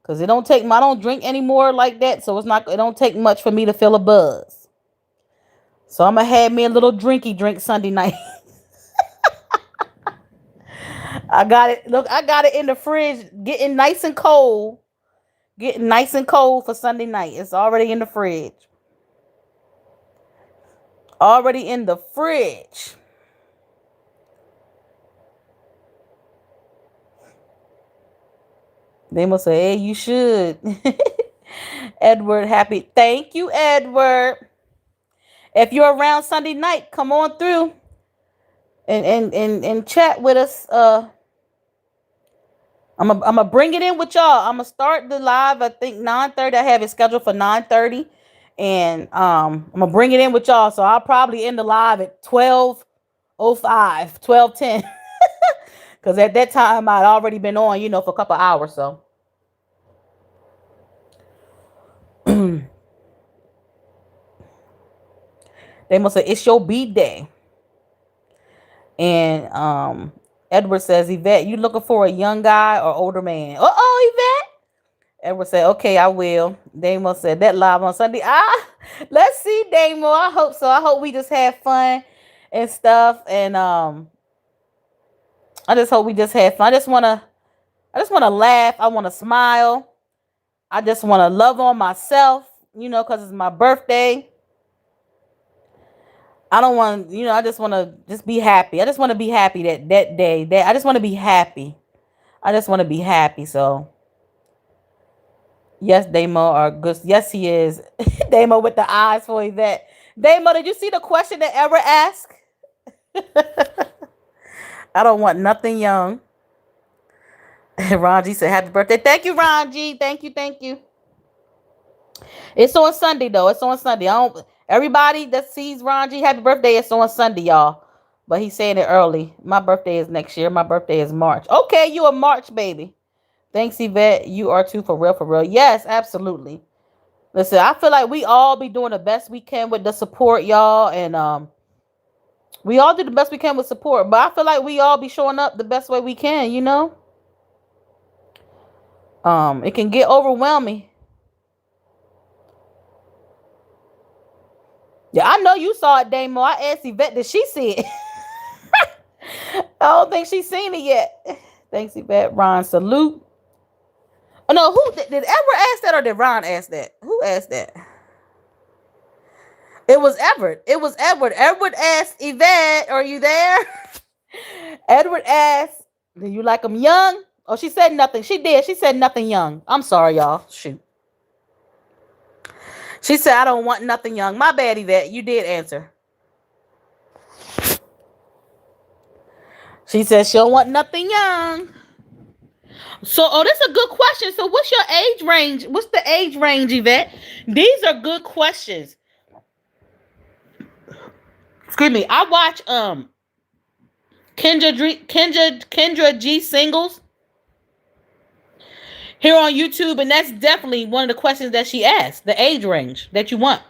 cause it don't take. I don't drink anymore like that, so it's not. It don't take much for me to feel a buzz. So I'ma have me a little drinky drink Sunday night. I got it. Look, I got it in the fridge, getting nice and cold. Getting nice and cold for Sunday night. It's already in the fridge. Already in the fridge. They must say, hey, you should. Edward, happy. Thank you, Edward. If you're around Sunday night, come on through and chat with us. I'm gonna bring it in with y'all. I'm gonna start the live. I think 9:30. I have it scheduled for 9:30, and I'm gonna bring it in with y'all. So I'll probably end the live at 12:05, 12:10, because at that time I'd already been on, for a couple hours. So they must say it's your B day, and Edward says, Yvette, you looking for a young guy or older man? Yvette. Edward said, okay, I will. Damo said, that live on Sunday. Let's see, Damo. I hope so. I hope we just have fun and stuff. And I just hope we just have fun. I just wanna laugh. I wanna smile. I just wanna love on myself, because it's my birthday. I don't want, I just wanna just be happy. I just wanna be happy that day. I just wanna be happy. I just wanna be happy. So yes, Damo are good. Yes, he is. Damo with the eyes for that. Damo, did you see the question that ever asked? I don't want nothing young. Ron G said, happy birthday. Thank you, Ron G. Thank you. Thank you. It's on Sunday, though. It's on Sunday. Everybody that sees Ron G, happy birthday. It's on Sunday, y'all. But he's saying it early. My birthday is next year. My birthday is March. Okay, you a March baby. Thanks, Yvette. You are too, for real, for real. Yes, absolutely. Listen, I feel like we all be doing the best we can with the support, y'all, and we all do the best we can with support. But I feel like we all be showing up the best way we can. It can get overwhelming. Yeah, I know you saw it, Damo. I asked Yvette, did she see it? I don't think she's seen it yet. Thanks, Yvette. Ron, salute. Oh no, who did Edward ask that or did Ron ask that? Who asked that? It was Edward. It was Edward. Edward asked Yvette, are you there? Edward asked, do you like them young? Oh, she said nothing. She did. She said nothing young. I'm sorry, y'all. Shoot. She said, I don't want nothing young. My bad, Yvette. You did answer. She said she don't want nothing young. So, this is a good question. So, what's your age range? What's the age range, Yvette? These are good questions. Excuse me. I watch Kendra G singles here on YouTube, and that's definitely one of the questions that she asked. The age range that you want.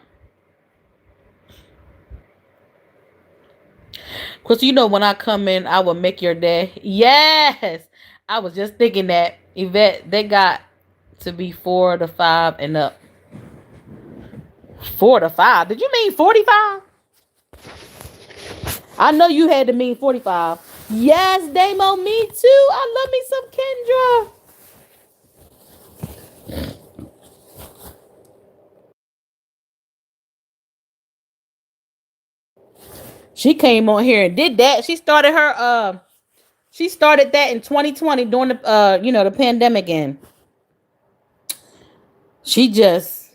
Cause you know when I come in, I will make your day. Yes, I was just thinking that Yvette, they got to be 4 to 5 and up. 4 to 5? Did you mean 45? I know you had to mean 45. Yes, Damo, me too. I love me some Kendra. She came on here and did that. She started that in 2020 during the the pandemic, and she just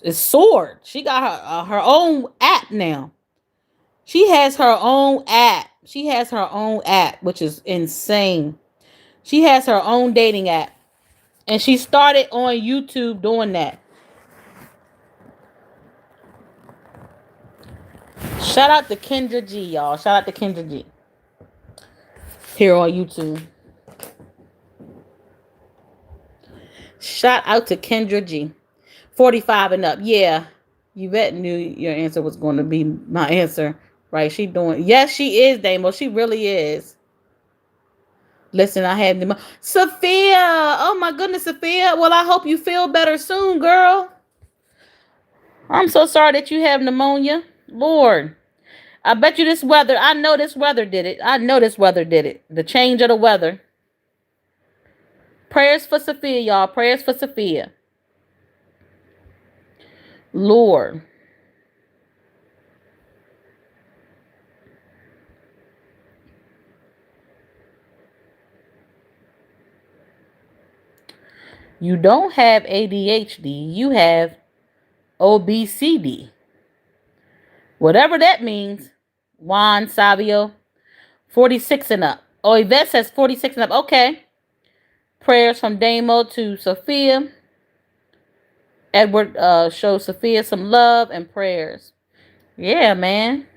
is soared. She got her own app now. She has her own app. She has her own app, which is insane. She has her own dating app. And she started on YouTube doing that. Shout out to Kendra G, y'all. Shout out to Kendra G. Here on YouTube. Shout out to Kendra G. 45 and up. Yeah. Yvette knew your answer was going to be my answer. Right? She doing. Yes, she is, Damo. She really is. Listen, I had them. Sophia. Oh my goodness, Sophia. Well, I hope you feel better soon, girl. I'm so sorry that you have pneumonia. Lord. I bet you this weather. I know this weather did it. I know this weather did it. The change of the weather. Prayers for Sophia, y'all. Prayers for Sophia. Lord. You don't have ADHD. You have obesity. Whatever that means. Juan Savio. 46 and up. Oh, Yvette says 46 and up. Okay. Prayers from Damo to Sophia. Edward shows Sophia some love and prayers. Yeah, man.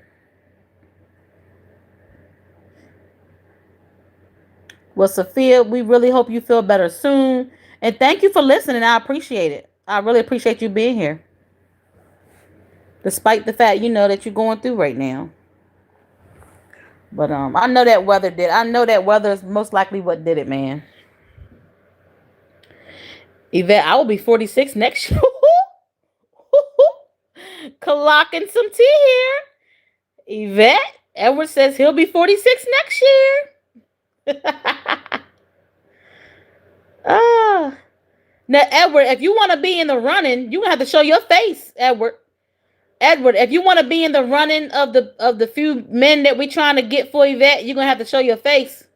Well, Sophia, we really hope you feel better soon. And thank you for listening. I appreciate it. I really appreciate you being here. Despite the fact that you're going through right now. But I know that weather did. I know that weather is most likely what did it, man. Yvette, I will be 46 next year. Clocking some tea here. Yvette, Edward says he'll be 46 next year. Ah. Now, Edward, if you want to be in the running, you have to show your face, Edward. Edward, if you want to be in the running of the few men that we're trying to get for Yvette, you're gonna have to show your face.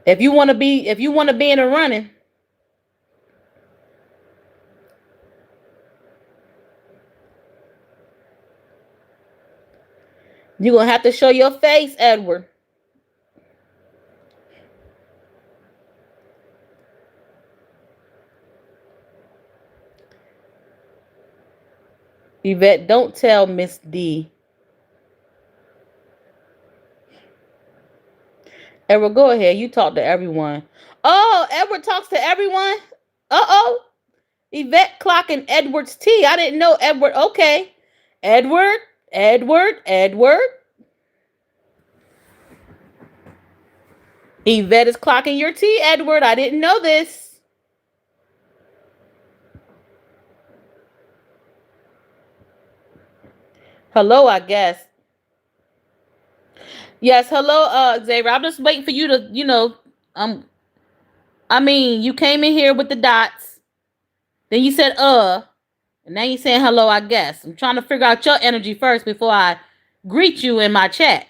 If you want to be in the running, you're gonna have to show your face, Edward. Yvette, don't tell Miss D. Edward, go ahead. You talk to everyone. Oh, Edward talks to everyone. Uh-oh. Yvette clocking Edward's tea. I didn't know Edward. Okay. Edward, Edward. Yvette is clocking your tea, Edward. I didn't know this. Hello, I guess. Yes, hello, Xavier. I'm just waiting for you to, um, I mean, you came in here with the dots. Then you said, and now you saying hello, I guess. I'm trying to figure out your energy first before I greet you in my chat.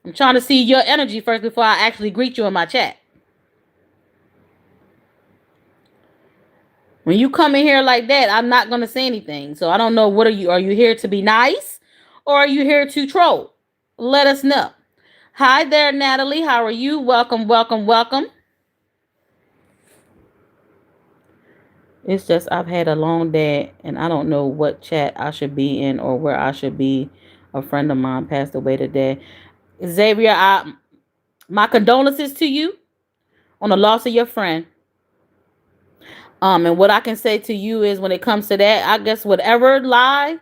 I'm trying to see your energy first before I actually greet you in my chat. When you come in here like that, I'm not gonna say anything. So I don't know, what are you? Are you here to be nice, or are you here to troll? Let us know. Hi there, Natalie. How are you? Welcome, welcome, welcome. It's just I've had a long day and I don't know what chat I should be in or where I should be. A friend of mine passed away today. Xavier, my condolences to you on the loss of your friend. And what I can say to you is, when it comes to that, I guess whatever lie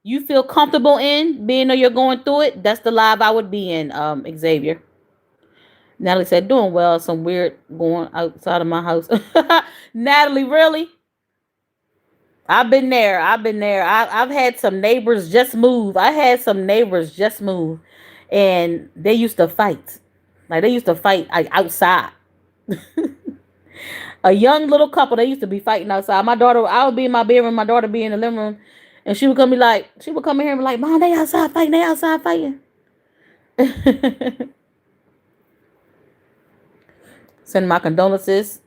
you feel comfortable in, being though you're going through it, that's the live I would be in, Xavier. Natalie said, doing well. Some weird going outside of my house. Natalie, really? I've been there. I've been there. I've had some neighbors just move. I had some neighbors just move, and they used to fight. Like they used to fight like outside. A young little couple. They used to be fighting outside. My daughter, I would be in my bedroom. My daughter be in the living room, and she would come in here and be like, "Mom, they outside fighting. They outside fighting." Send my condolences.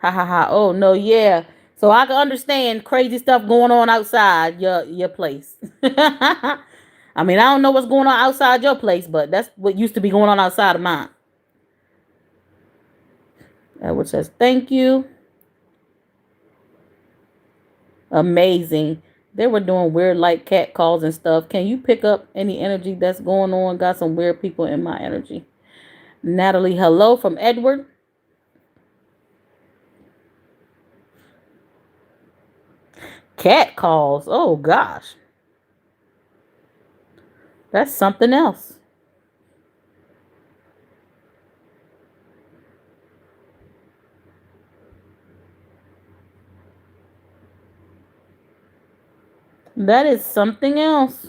Ha ha ha. Oh no, yeah. So I can understand crazy stuff going on outside your place. I mean, I don't know what's going on outside your place, but that's what used to be going on outside of mine. Edward says, thank you. Amazing. They were doing weird like cat calls and stuff. Can you pick up any energy that's going on? Got some weird people in my energy. Natalie, hello from Edward. Cat calls. Oh gosh. That's something else. That is something else.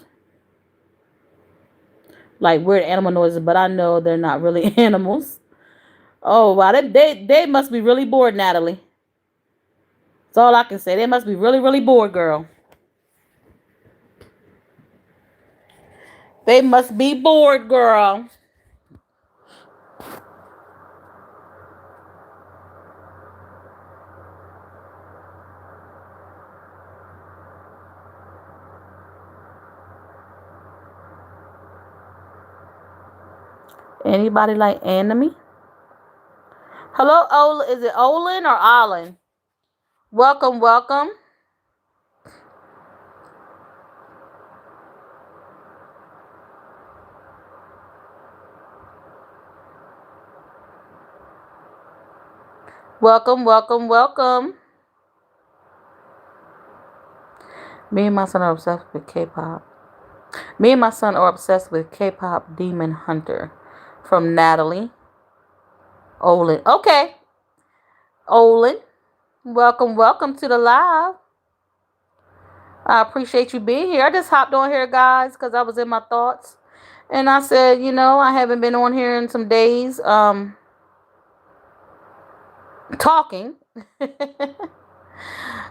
Like weird animal noises, but I know they're not really animals. Oh wow, they must be really bored, Natalie. That's all I can say. They must be really, really bored, girl. They must be bored, girl. Anybody like enemy? Hello, Olin. Is it Olin or Olin? Welcome, welcome. Welcome, welcome, welcome. Me and my son are obsessed with K-pop. Me and my son are obsessed with K-pop Demon Hunter from Natalie. Olin. Okay. Olin. Welcome, welcome to the live. I appreciate you being here. I just hopped on here, guys, because I was in my thoughts. And I said, I haven't been on here in some days talking.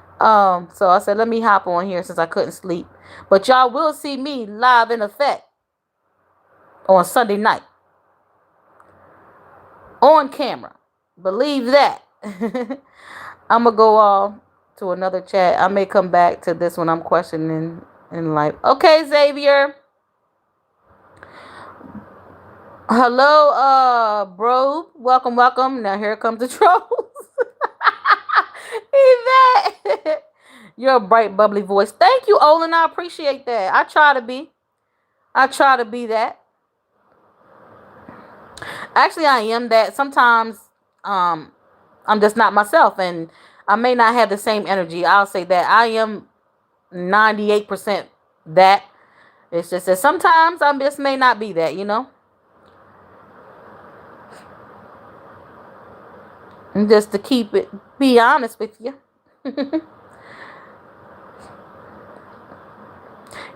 So I said, let me hop on here since I couldn't sleep. But y'all will see me live in effect on Sunday night. On camera. Believe that. I'm going to go off to another chat. I may come back to this one I'm questioning in life. Okay, Xavier. Hello, bro. Welcome, welcome. Now here comes the trolls. Yvette. You're a bright, bubbly voice. Thank you, Olin. I appreciate that. I try to be that. Actually, I am that. Sometimes I'm just not myself, and I may not have the same energy. I'll say that. I am 98% that. It's just that sometimes I just may not be that, And just to be honest with you.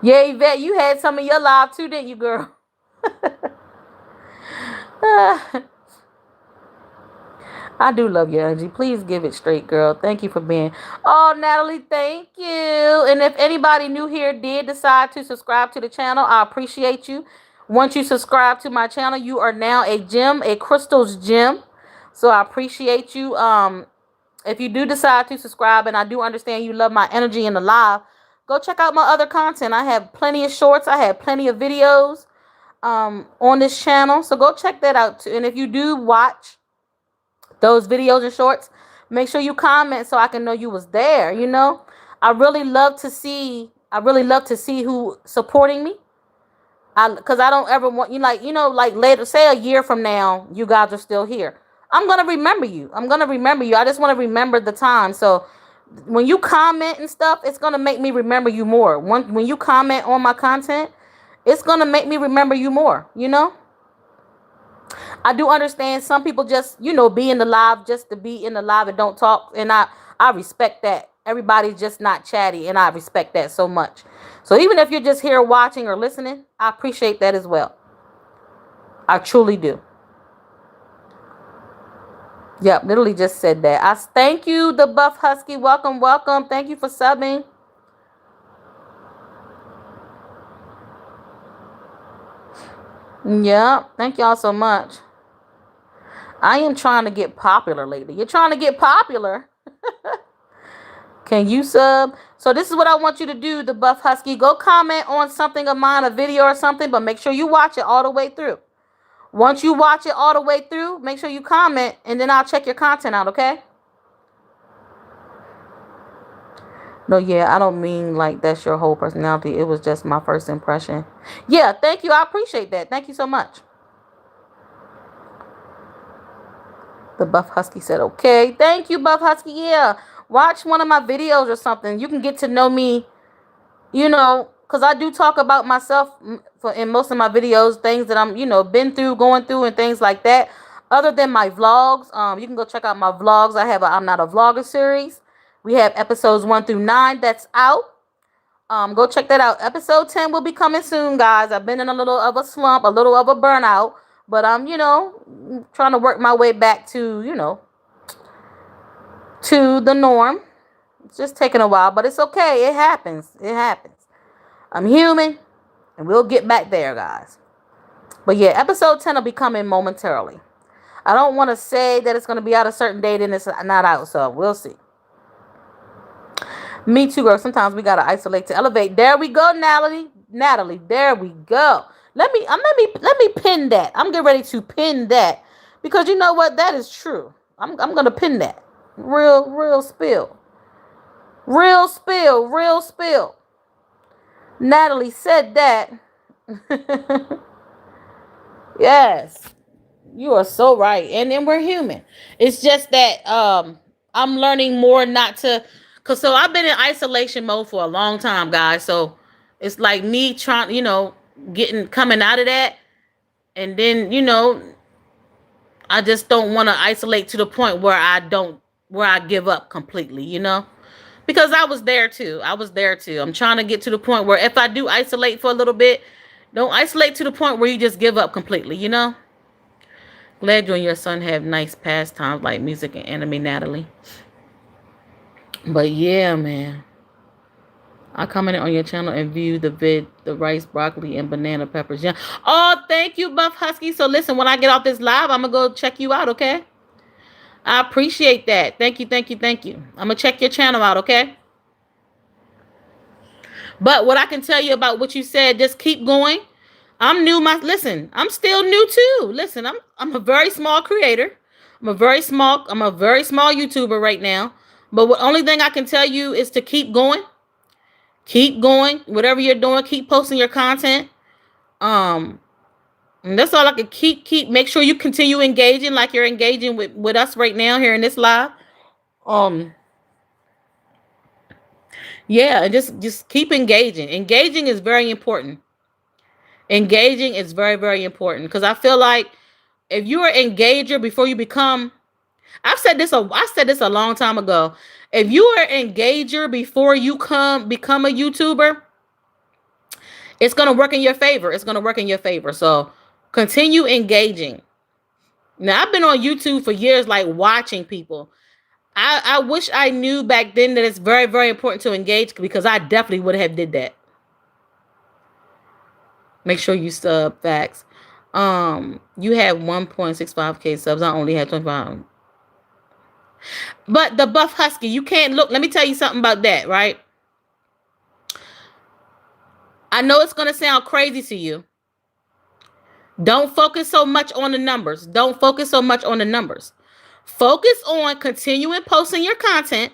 Yeah, Yvette, you had some of your live too, didn't you, girl? I do love your energy. Please give it straight, girl. Thank you for being. Oh, Natalie, thank you. And if anybody new here did decide to subscribe to the channel, I appreciate you. Once you subscribe to my channel, you are now a gem, a crystal's gem. So I appreciate you. If you do decide to subscribe, and I do understand you love my energy in the live, go check out my other content. I have plenty of shorts. I have plenty of videos on this channel. So go check that out too. And if you do watch those videos and shorts, make sure you comment so I can know you was there. I really love to see who supporting me. Because I don't ever want like later, say a year from now, you guys are still here. I'm gonna remember you. I just want to remember the time. So when you comment and stuff, it's gonna make me remember you more. When you comment on my content, it's gonna make me remember you more. I do understand some people just be in the live just to be in the live and don't talk, and I respect that. Everybody's just not chatty, and I respect that so much. So even if you're just here watching or listening, I appreciate that as well. I truly do. Yep, literally just said that. I thank you, the Buff Husky. Welcome, welcome. Thank you for subbing. Yep, thank y'all so much. I am trying to get popular lately. You're trying to get popular? Can you sub? So this is what I want you to do, the Buff Husky. Go comment on something of mine, a video or something, but make sure you watch it all the way through. Once you watch it all the way through, make sure you comment, and then I'll check your content out, okay? No, yeah, I don't mean like that's your whole personality. It was just my first impression. Yeah, thank you. I appreciate that. Thank you so much. The Buff Husky said, okay. Thank you, Buff Husky. Yeah, watch one of my videos or something. You can get to know me, because I do talk about myself in most of my videos, things that I'm, been through, going through, and things like that. Other than my vlogs, you can go check out my vlogs. I have a I'm Not a Vlogger series. We have episodes 1 through 9 that's out. Go check that out. Episode 10 will be coming soon, guys. I've been in a little of a slump, a little of a burnout, but I'm, trying to work my way back to, to the norm. It's just taking a while, but it's okay. It happens. It happens. I'm human, and we'll get back there, guys. But yeah, episode 10 will be coming momentarily. I don't want to say that it's going to be out a certain date and it's not out, so we'll see. Me too, girl. Sometimes we gotta isolate to elevate. There we go, Natalie. Natalie, there we go. Let me pin that. I'm getting ready to pin that because you know what? That is true. I'm gonna pin that. Real spill. Real spill. Real spill. Natalie said that. Yes, you are so right. And then we're human. It's just that I'm learning more not to, cause so I've been in isolation mode for a long time, guys. So it's like me trying, coming out of that, and then I just don't want to isolate to the point where I give up completely. Because I was there too. I'm trying to get to the point where if I do isolate for a little bit, don't isolate to the point where you just give up completely. Glad you and your son have nice pastimes like music and anime, Natalie. But yeah, man. I commented on your channel and viewed the rice, broccoli, and banana peppers. Yeah. Oh, thank you, Buff Husky. So listen, when I get off this live, I'm gonna go check you out, okay? I appreciate that. Thank you, thank you, thank you. I'm gonna check your channel out, okay? But what I can tell you about what you said, just keep going. Listen, I'm still new too. Listen, I'm a very small creator. I'm a very small YouTuber right now. But the only thing I can tell you is to keep going. Keep going. Whatever you're doing, keep posting your content. And that's all I can make sure you continue engaging like you're engaging with us right now here in this live. Yeah, and just keep engaging. Engaging is very important. Engaging is very, very important because I feel like if you're an engager before you become, I said this a long time ago. If you are an engager before you become a YouTuber, it's gonna work in your favor. It's gonna work in your favor. So continue engaging. Now I've been on YouTube for years, like watching people. I wish I knew back then that it's very, very important to engage because I definitely would have did that. Make sure you sub facts. You have 1.65K subs. I only had 25. But the Buff Husky, you can't look. Let me tell you something about that, right? I know it's gonna sound crazy to you. Don't focus so much on the numbers. Don't focus so much on the numbers. Focus on continuing posting your content.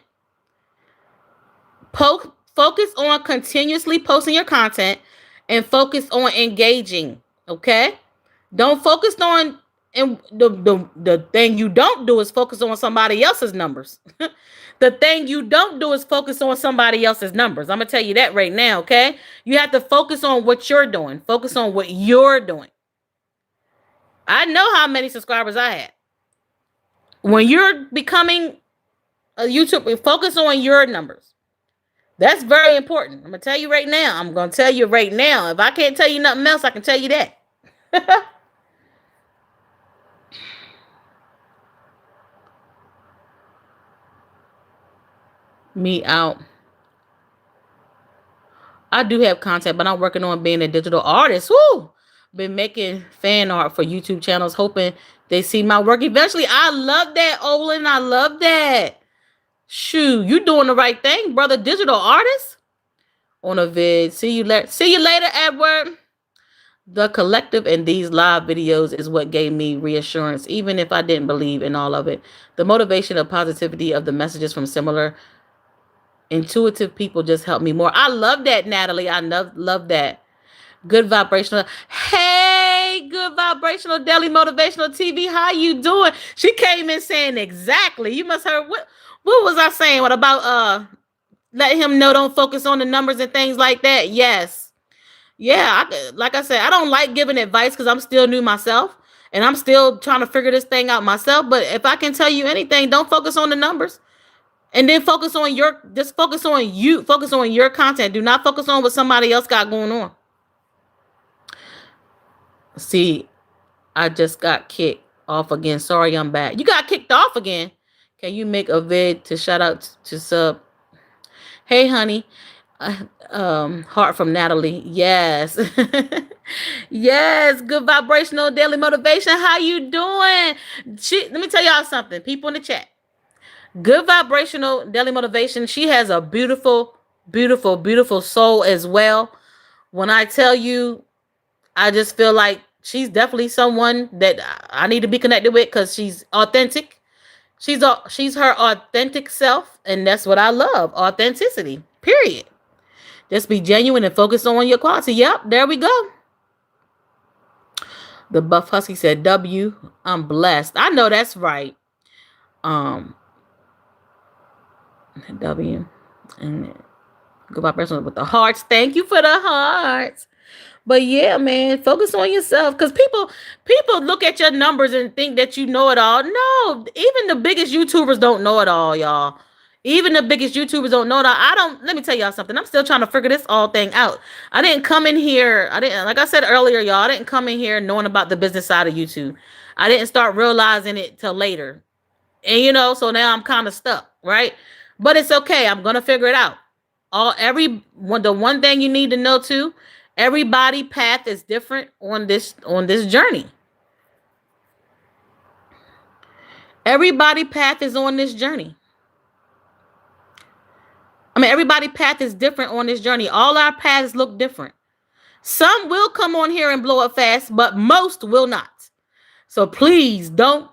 Focus on continuously posting your content and focus on engaging. Okay? Don't focus on And the thing you don't do is focus on somebody else's numbers. The thing you don't do is focus on somebody else's numbers. I'm gonna tell you that right now, okay? You have to focus on what you're doing. Focus on what you're doing. I know how many subscribers I had. When you're becoming a YouTuber, focus on your numbers. That's very important. I'm gonna tell you right now. I'm gonna tell you right now. If I can't tell you nothing else, I can tell you that. Me out. I do have content, but I'm working on being a digital artist. Woo! Been making fan art for YouTube channels, hoping they see my work eventually. I love that, Olin. I love that. Shoo, you doing the right thing, brother. Digital artist on a vid. See you later. See you later, Edward. The collective in these live videos is what gave me reassurance, even if I didn't believe in all of it. The motivation of positivity of the messages from similar intuitive people just helped me more. I love that, Natalie. I love that. Good vibrational. Hey, good vibrational daily motivational TV. How you doing? She came in saying exactly. You must heard what was I saying? What about let him know don't focus on the numbers and things like that? Yes. Yeah, like I said, I don't like giving advice because I'm still new myself and I'm still trying to figure this thing out myself. But if I can tell you anything, don't focus on the numbers. And then focus on just focus on you, focus on your content. Do not focus on what somebody else got going on. See, I just got kicked off again. Sorry, I'm back. You got kicked off again. Can you make a vid to shout out to sub? Hey, honey. Heart from Natalie. Yes. Yes. Good vibrational daily motivation. How you doing? Let me tell y'all something. People in the chat. Good vibrational daily motivation. She has a beautiful, beautiful, beautiful soul as well. When I tell you, I just feel like she's definitely someone that I need to be connected with because she's authentic. She's her authentic self, and that's what I love. Authenticity. Period. Just be genuine and focus on your quality. Yep, there we go. The Buff Husky said, W, I'm blessed. I know that's right. W. And good vibration with the hearts. Thank you for the hearts. But yeah, man, focus on yourself because people look at your numbers and think that you know it all. No, even the biggest YouTubers don't know it all, y'all. Even the biggest YouTubers don't know that. Let me tell y'all something. I'm still trying to figure this all thing out. I didn't come in here. Like I said earlier, y'all, I didn't come in here knowing about the business side of YouTube. I didn't start realizing it till later. And so now I'm kind of stuck, right? But it's okay. I'm going to figure it out. The one thing you need to know too, everybody path is different on this journey. Everybody path is on this journey. Everybody path is different on this journey. All our paths look different. Some will come on here and blow up fast, but most will not. So please don't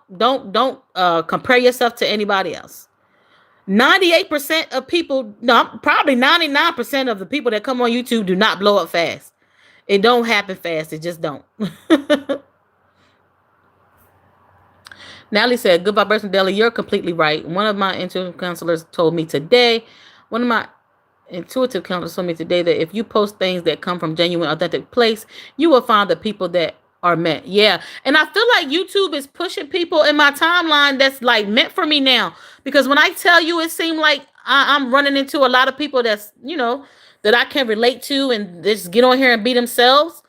compare yourself to anybody else. 98% of people, no, probably 99% of the people that come on YouTube do not blow up fast. It don't happen fast. It just don't. Natalie said, good vibration, Deli. You're completely right. One of my intuitive counselors told me today that if you post things that come from genuine, authentic place, you will find the people that are meant. Yeah. And I feel like YouTube is pushing people in my timeline that's like meant for me now. Because when I tell you, it seemed like I'm running into a lot of people that's, that I can relate to and just get on here and be themselves.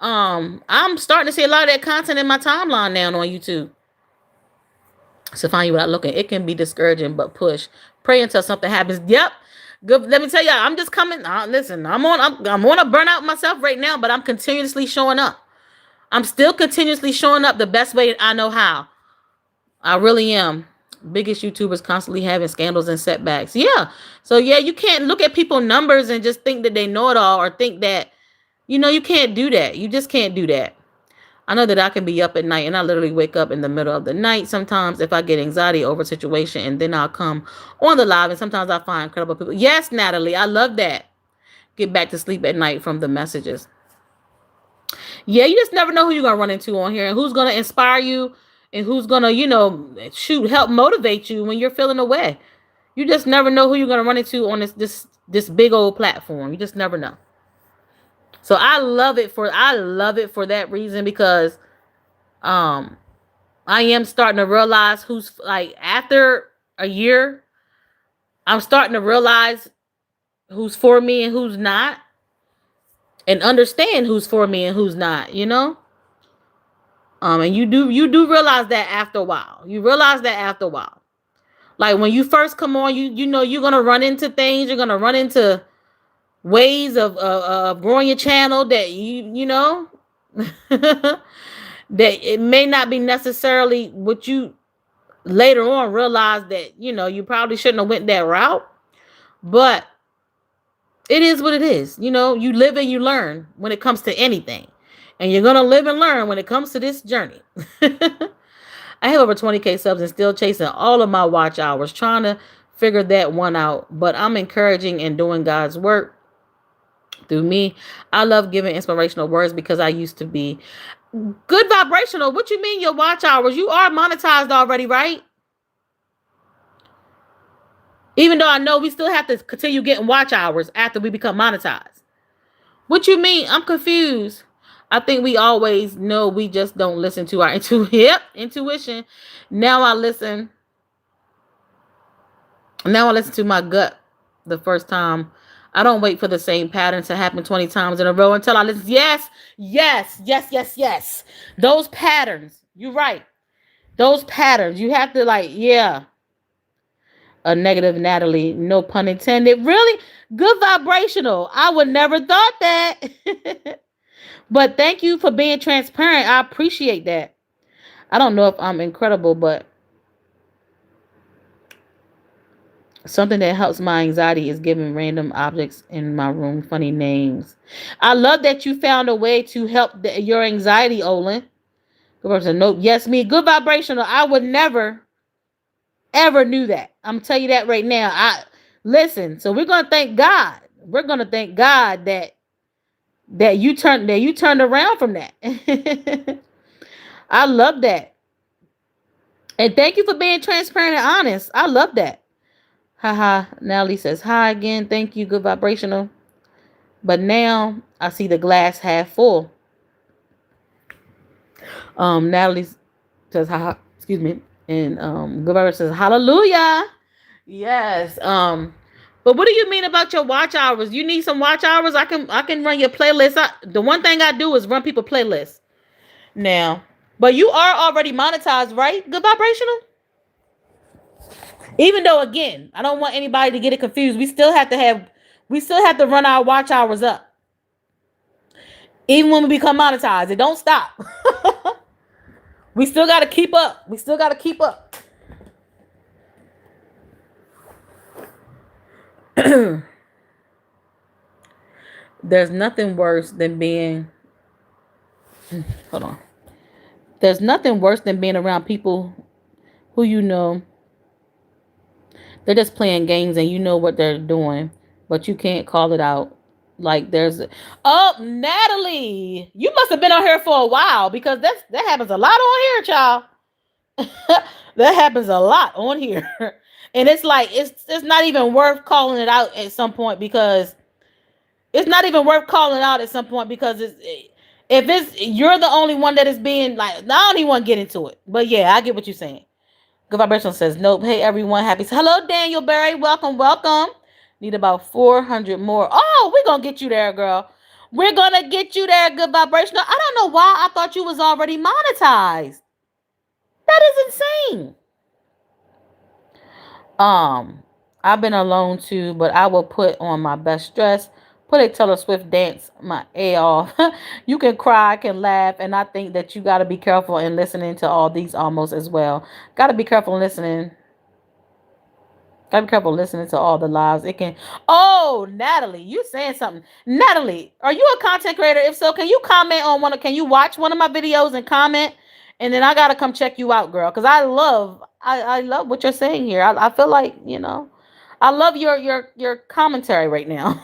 I'm starting to see a lot of that content in my timeline now on YouTube. So find you without looking. It can be discouraging, but push. Pray until something happens. Yep. Good. Let me tell you, I'm just coming. Listen, I'm on a burnout myself right now, but I'm continuously showing up. I'm still continuously showing up the best way I know how. I really am. Biggest YouTubers constantly having scandals and setbacks. Yeah. So yeah, you can't look at people's numbers and just think that they know it all or think that, you can't do that. You just can't do that. I know that I can be up at night and I literally wake up in the middle of the night sometimes if I get anxiety over a situation, and then I'll come on the live and sometimes I find incredible people. Yes, Natalie, I love that. Get back to sleep at night from the messages. Yeah, you just never know who you're gonna run into on here and who's gonna inspire you and who's gonna, shoot, help motivate you when you're feeling away. You just never know who you're gonna run into on this big old platform. You just never know. So I love it for that reason because um I am starting to realize who's like after a year, I'm starting to realize who's for me and who's not, and understand who's for me and who's not. And you do realize that after a while. You realize that after a while. Like when you first come on, you know you're gonna run into things. You're gonna run into ways of growing your channel that that it may not be necessarily what you later on realize that you probably shouldn't have went that route. But it is what it is. You live and you learn when it comes to anything, and you're gonna live and learn when it comes to this journey. I have over 20K subs and still chasing all of my watch hours, trying to figure that one out. But I'm encouraging and doing God's work through me. I love giving inspirational words because I used to be good vibrational. What you mean your watch hours? You are monetized already, right? Even though I know we still have to continue getting watch hours after we become monetized. What you mean? I'm confused. I think we always know, we just don't listen to our intuition. Now I listen. Now I listen to my gut the first time. I don't wait for the same pattern to happen 20 times in a row until I listen. Yes, yes, yes, yes, yes. Those patterns. You're right. Those patterns. You have to yeah. A negative Natalie, no pun intended. Really good vibrational. I would never thought that. But thank you for being transparent. I appreciate that. I don't know if I'm incredible, but something that helps my anxiety is giving random objects in my room funny names. I love that you found a way to help your anxiety, Olin. Good person. Nope. Yes, me. Good vibrational. I would never, ever knew that. I'm telling you that right now. I listen. So we're gonna thank God. We're gonna thank God that you turned around from that. I love that. And thank you for being transparent and honest. I love that. Haha. Natalie says hi again. Thank you. Good vibrational. But now I see the glass half full. Natalie says haha. Excuse me. And good vibrational says hallelujah. Yes. But what do you mean about your watch hours? You need some watch hours? I can run your playlist. The one thing I do is run people playlists. Now, but you are already monetized, right? Good vibrational. Even though, again, I don't want anybody to get it confused. We still have to run our watch hours up. Even when we become monetized, it don't stop. We still got to keep up. We still got to keep up. There's nothing worse than being. Hold on. There's nothing worse than being around people who they're just playing games and you know what they're doing, but you can't call it out. Like oh, Natalie, you must have been on here for a while because that happens a lot on here, child. That happens a lot on here, and it's like it's not even worth calling it out at some point because it's not even worth calling out at some point because if it's you're the only one that is being like, I don't even want to get into it. But yeah, I get what you're saying. Good Vibration says, nope. Hey, everyone. Happy. Hello, Daniel Berry. Welcome, welcome. Need about 400 more. Oh, we're going to get you there, girl. We're going to get you there, Good Vibration. I don't know why I thought you was already monetized. That is insane. I've been alone too, but I will put on my best dress, put a Taylor Swift dance my A off. You can cry, can laugh, and I think that you got to be careful in listening to all these almost as well. Got to be careful in listening. Gotta be careful listening to all the lives. It can. Oh, Natalie, you saying something? Natalie, are you a content creator? If so, can you comment on one? Can you watch one of my videos and comment? And then I gotta come check you out, girl, because I love what you're saying here. I feel like I love your commentary right now.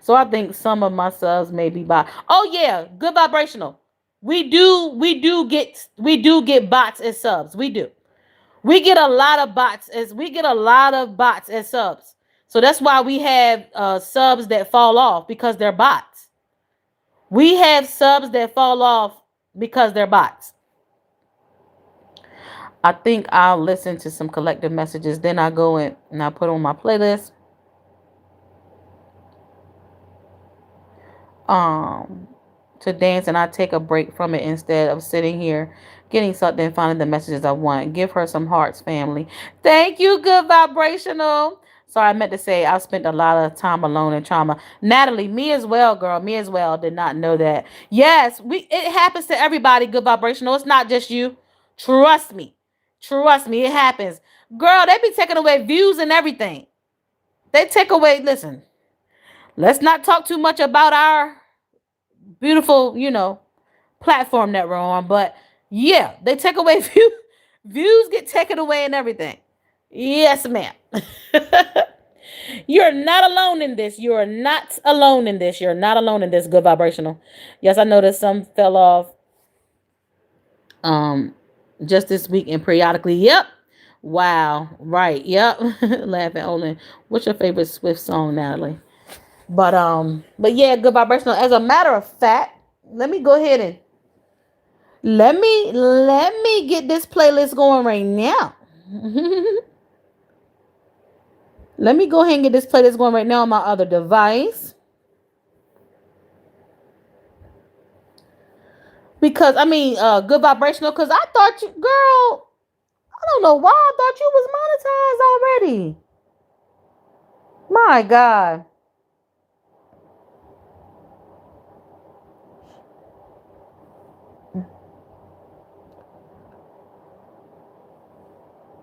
So I think some of my subs may be by. Oh yeah, good vibrational. We do get bots as subs. We do. We get a lot of bots as we get a lot of bots as subs. So that's why we have subs that fall off because they're bots. We have subs that fall off because they're bots. I think I'll listen to some collective messages. Then I go in and I put on my playlist. Um, to dance, and I take a break from it instead of sitting here getting something and finding the messages I want. Give her some hearts, family. Thank you, good vibrational. Sorry, I meant to say I spent a lot of time alone in trauma. Natalie, me as well, girl. Me as well. Did not know that. Yes, it happens to everybody, good vibrational. It's not just you. Trust me. Trust me, it happens. Girl, they be taking away views and everything. They take away, listen, let's not talk too much about our beautiful, platform that we're on. But yeah, they take away views. Views get taken away and everything. Yes, ma'am. You're not alone in this. You're not alone in this. You're not alone in this. Good vibrational. Yes, I noticed some fell off um just this week and periodically. Yep. Wow. Right. Yep. Laughing only. What's your favorite Swift song, Natalie? But yeah, good vibrational. As a matter of fact, let me go ahead and let me get this playlist going right now. Let me go ahead and get this playlist going right now on my other device. Because I mean, good vibrational. Because I thought you, girl, I don't know why I thought you was monetized already. My God.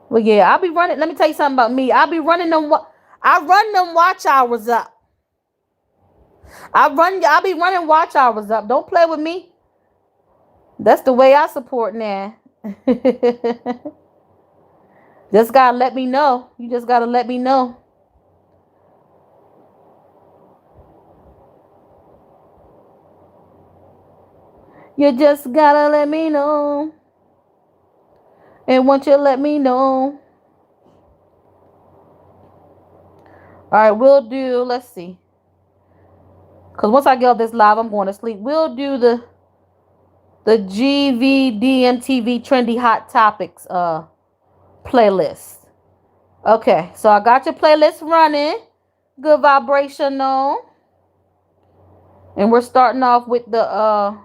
Well, yeah, I'll be running. Let me tell you something about me. I'll be running them. I run them watch hours up. I'll be running watch hours up. Don't play with me. That's the way I support now. Just gotta let me know. You just gotta let me know. You just gotta let me know. And once you let me know. All right, we'll do, let's see. Because once I get off this live, I'm going to sleep. We'll do the GVDMTV Trendy Hot Topics playlist. Okay, so I got your playlist running. Good vibrational. And we're starting off with the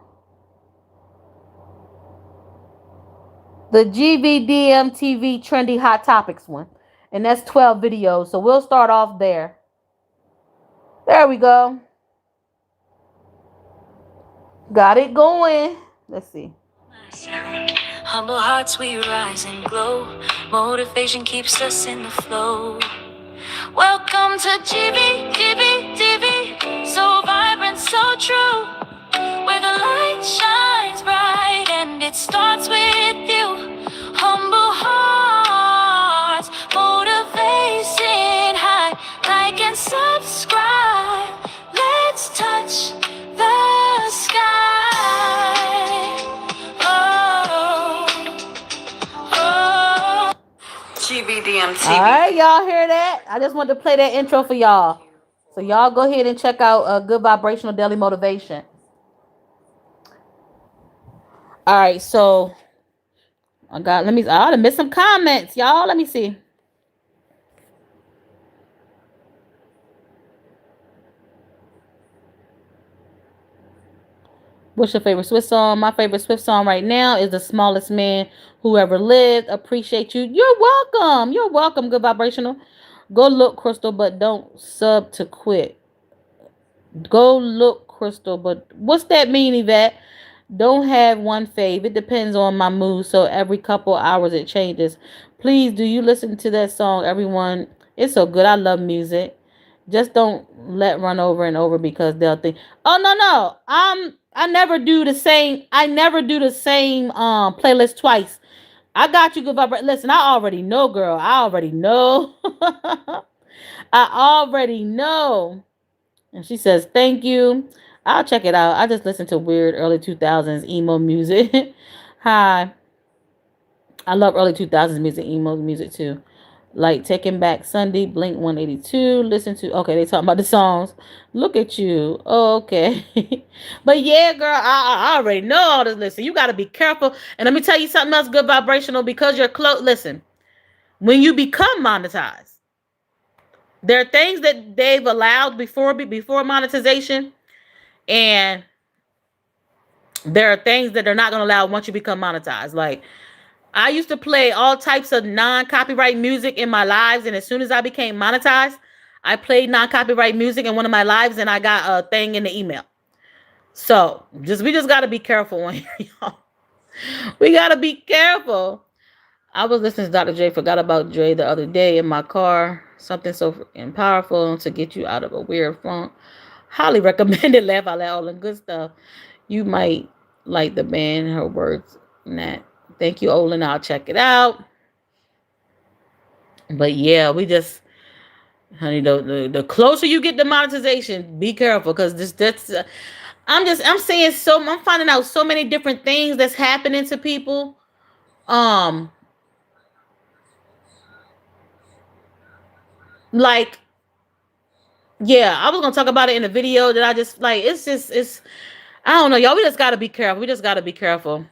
GVDMTV Trendy Hot Topics one. And that's 12 videos. So we'll start off there. There we go. Got it going. Let's see. Humble hearts, we rise and glow. Motivation keeps us in the flow. Welcome to TV, so vibrant, so true. Where the light shines bright and it starts with you. Humble hearts, motivation high. Like and subscribe. Let's touch the sky. Oh, oh. GBDMTV. All right, y'all hear that? I just wanted to play that intro for y'all. So y'all go ahead and check out Good Vibrational Daily Motivation. All right, so I ought to miss some comments, y'all. Let me see. What's your favorite Swift song? My favorite Swift song right now is The Smallest Man Who Ever Lived. Appreciate you. You're welcome. You're welcome, Good Vibrational. Go look, Crystal, but don't sub to quit. Go look, Crystal, but what's that mean, Yvette? Don't have one fave. It depends on my mood, so every couple hours it changes. Please, do you listen to that song, everyone? It's so good. I love music. Just don't let run over and over because they'll think, oh no. I never do the same. I never do the same playlist twice. I got you, good vibe. Listen, I already know, girl. I already know. I already know. And she says, "Thank you. I'll check it out. I just listen to weird early 2000s emo music." Hi. I love early 2000s music, emo music too. Like Taking Back Sunday, Blink 182. Listen to, okay, they talking about the songs. Look at you. Oh, okay. But yeah, girl, I already know all this. Listen, you got to be careful. And let me tell you something else good vibrational because you're close. Listen, when you become monetized, there are things that they've allowed before monetization, and there are things that they're not going to allow once you become monetized. Like, I used to play all types of non-copyright music in my lives, and as soon as I became monetized, I played non-copyright music in one of my lives, and I got a thing in the email. So we just gotta be careful on here, y'all. We gotta be careful. I was listening to Dr. J. Forgot about Dre the other day in my car. Something so freaking powerful to get you out of a weird funk. Highly recommended. Laugh out loud, all the good stuff. You might like the band, her words, and that. Thank you, Olin. I'll check it out. But yeah, we just, honey, the closer you get to monetization, be careful because that's I'm seeing I'm finding out so many different things that's happening to people. Um, like, yeah, I was gonna talk about it in a video that I just like. It's I don't know, y'all. We just gotta be careful. We just gotta be careful.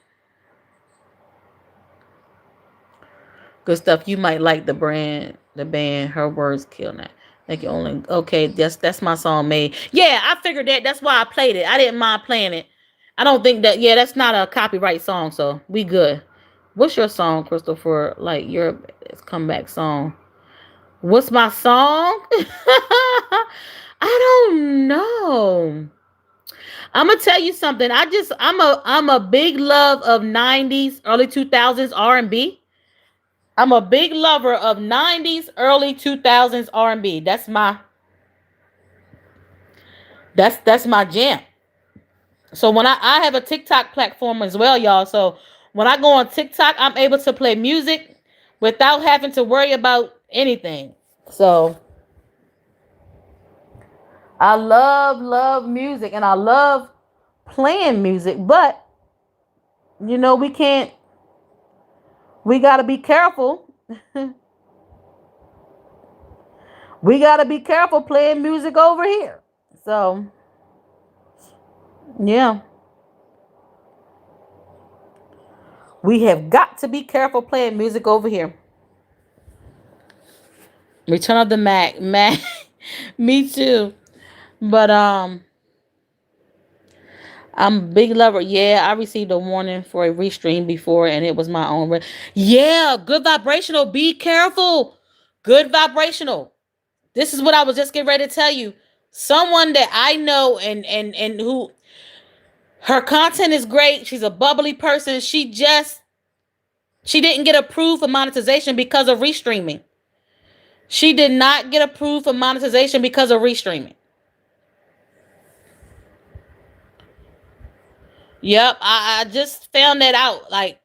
Good stuff. You might like the band. Her words kill that. Like you only okay. That's my song made. Yeah, I figured that. That's why I played it. I didn't mind playing it. I don't think that. Yeah, that's not a copyright song, so we good. What's your song, Crystal? For like your comeback song? What's my song? I don't know. I'm gonna tell you something. I'm a big love of '90s, early 2000s R&B. I'm a big lover of '90s, early 2000s R&B. That's my jam. So when I have a TikTok platform as well, y'all. So when I go on TikTok, I'm able to play music without having to worry about anything. So I love music and I love playing music, but we can't. We got to be careful. We got to be careful playing music over here. So yeah. We have got to be careful playing music over here. Return of the Mac. Mac. Me too. But I'm a big lover. Yeah, I received a warning for a restream before and it was my own. Yeah, good vibrational. Be careful. Good vibrational. This is what I was just getting ready to tell you. Someone that I know and who her content is great. She's a bubbly person. She didn't get approved for monetization because of restreaming. She did not get approved for monetization because of restreaming. Yep, I just found that out. Like,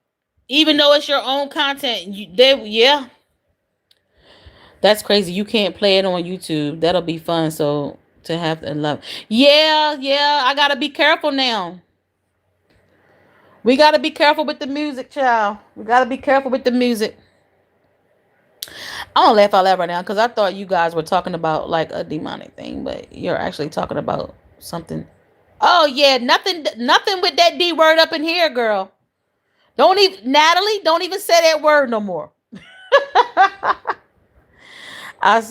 even though it's your own content, yeah, that's crazy. You can't play it on YouTube. That'll be fun. So to have to love, yeah, I gotta be careful now. We gotta be careful with the music, child. We gotta be careful with the music. I'm gonna laugh out loud right now because I thought you guys were talking about like a demonic thing, but you're actually talking about something. Oh yeah, nothing with that D word up in here, girl. Don't even Natalie. Don't even say that word no more. I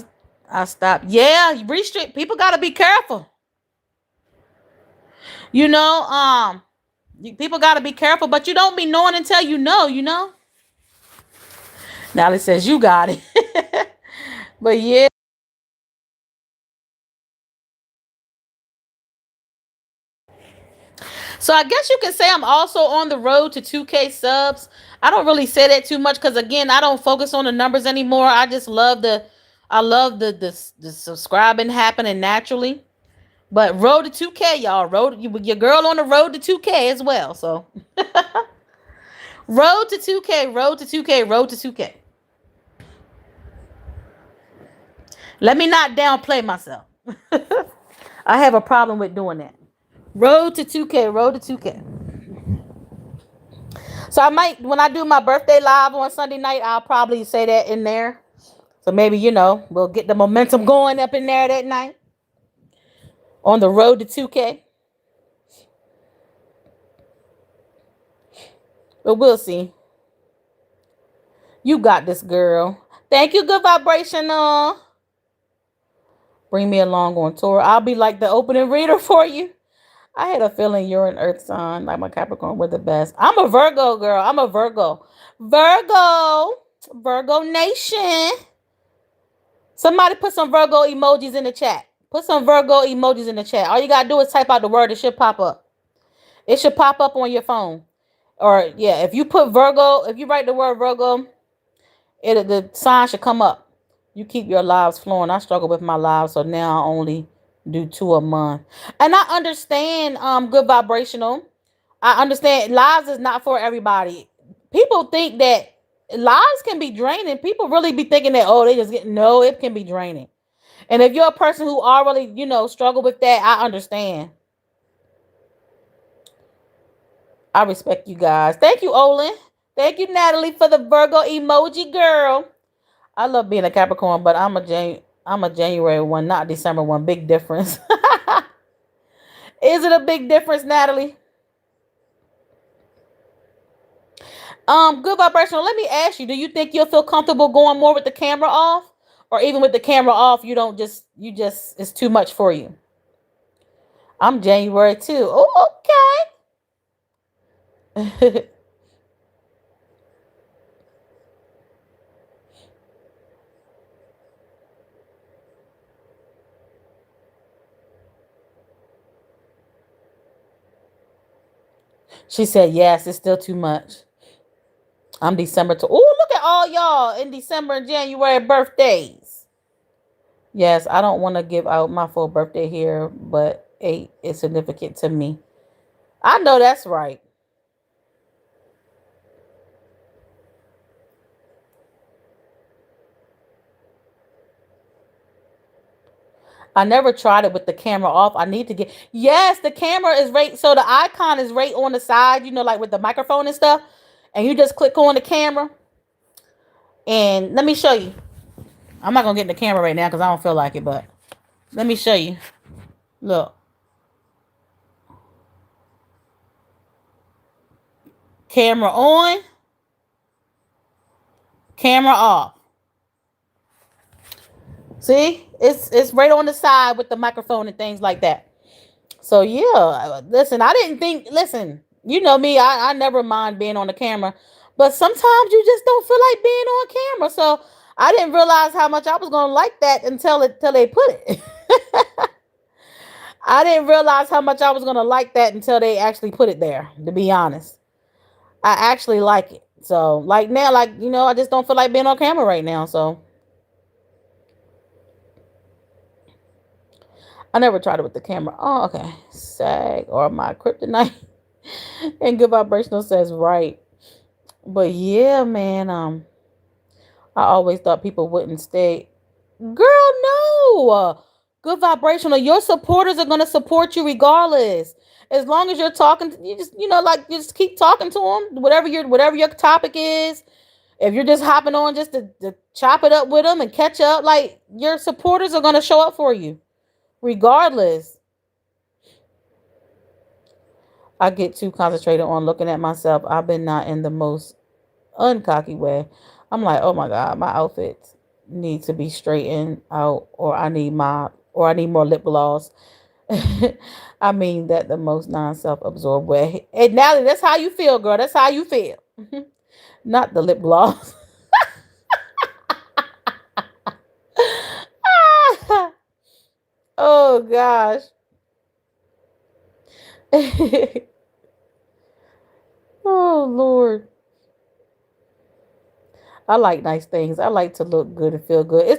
I stopped. Yeah, restrict. People gotta be careful. You know, people gotta be careful, but you don't be knowing until you know. Natalie says you got it, but yeah. So I guess you can say I'm also on the road to 2K subs. I don't really say that too much because again, I don't focus on the numbers anymore. I love the subscribing happening naturally. But road to 2K, y'all. Your girl on the road to 2K as well. So road to 2K, road to 2K, road to 2K. Let me not downplay myself. I have a problem with doing that. Road to 2K, road to 2K. So I might, when I do my birthday live on Sunday night, I'll probably say that in there. So maybe, we'll get the momentum going up in there that night on the road to 2K. But we'll see. You got this, girl. Thank you, good vibrational. Bring me along on tour. I'll be like the opening reader for you. I had a feeling you're an earth sign, like my Capricorn. We're the best. I'm a Virgo, girl. I'm a Virgo. Virgo. Virgo Nation. Somebody put some Virgo emojis in the chat. Put some Virgo emojis in the chat. All you got to do is type out the word. It should pop up. It should pop up on your phone. Or, yeah, if you put Virgo, if you write the word Virgo, the sign should come up. You keep your lives flowing. I struggle with my lives, so now I only do 2 a month. And I understand good vibrational. I understand lives is not for everybody. People think that lives can be draining. People really be thinking that, oh, they just get, no, it can be draining. And if you're a person who already, struggle with that, I understand. I respect you guys. Thank you, Olin. Thank you, Natalie, for the Virgo emoji, girl. I love being a Capricorn, but I'm a January one, not December one. Big difference. Is it a big difference, Natalie? Good vibrational. Let me ask you, do you think you'll feel comfortable going more with the camera off? Or even with the camera off, you just it's too much for you? I'm January too. Oh, okay. She said, yes, it's still too much. I'm December to. Oh, look at all y'all in December and January birthdays. Yes, I don't want to give out my full birthday here, but 8 is significant to me. I know that's right. I never tried it with the camera off. I need to get. Yes, the camera is right. So the icon is right on the side, like with the microphone and stuff. And you just click on the camera. And let me show you. I'm not going to get in the camera right now because I don't feel like it, but let me show you. Look. Camera on. Camera off. See? It's right on the side with the microphone and things like that. So yeah, listen, I didn't think, listen, you know me, I never mind being on the camera, but sometimes you just don't feel like being on camera. So I didn't realize how much I was gonna like that until they put it. I didn't realize how much I was gonna like that until they actually put it there, to be honest. I actually like it. So like now, like, I just don't feel like being on camera right now. So I never tried it with the camera. Oh, okay. Sag or my kryptonite. And good vibrational says right. But yeah, man, I always thought people wouldn't stay. Girl, no. Good vibrational. Your supporters are gonna support you regardless. As long as you're talking, you just, like, just keep talking to them. Whatever your topic is. If you're just hopping on just to chop it up with them and catch up, like, your supporters are gonna show up for you, regardless. I get too concentrated on looking at myself. I've been not in the most uncocky way. I'm like, oh my God, my outfits need to be straightened out, or I need more lip gloss. I mean that the most non-self-absorbed way. And Natalie, that's how you feel, girl. That's how you feel. Not the lip gloss. Oh gosh. Oh Lord. I like nice things. I like to look good and feel good. It's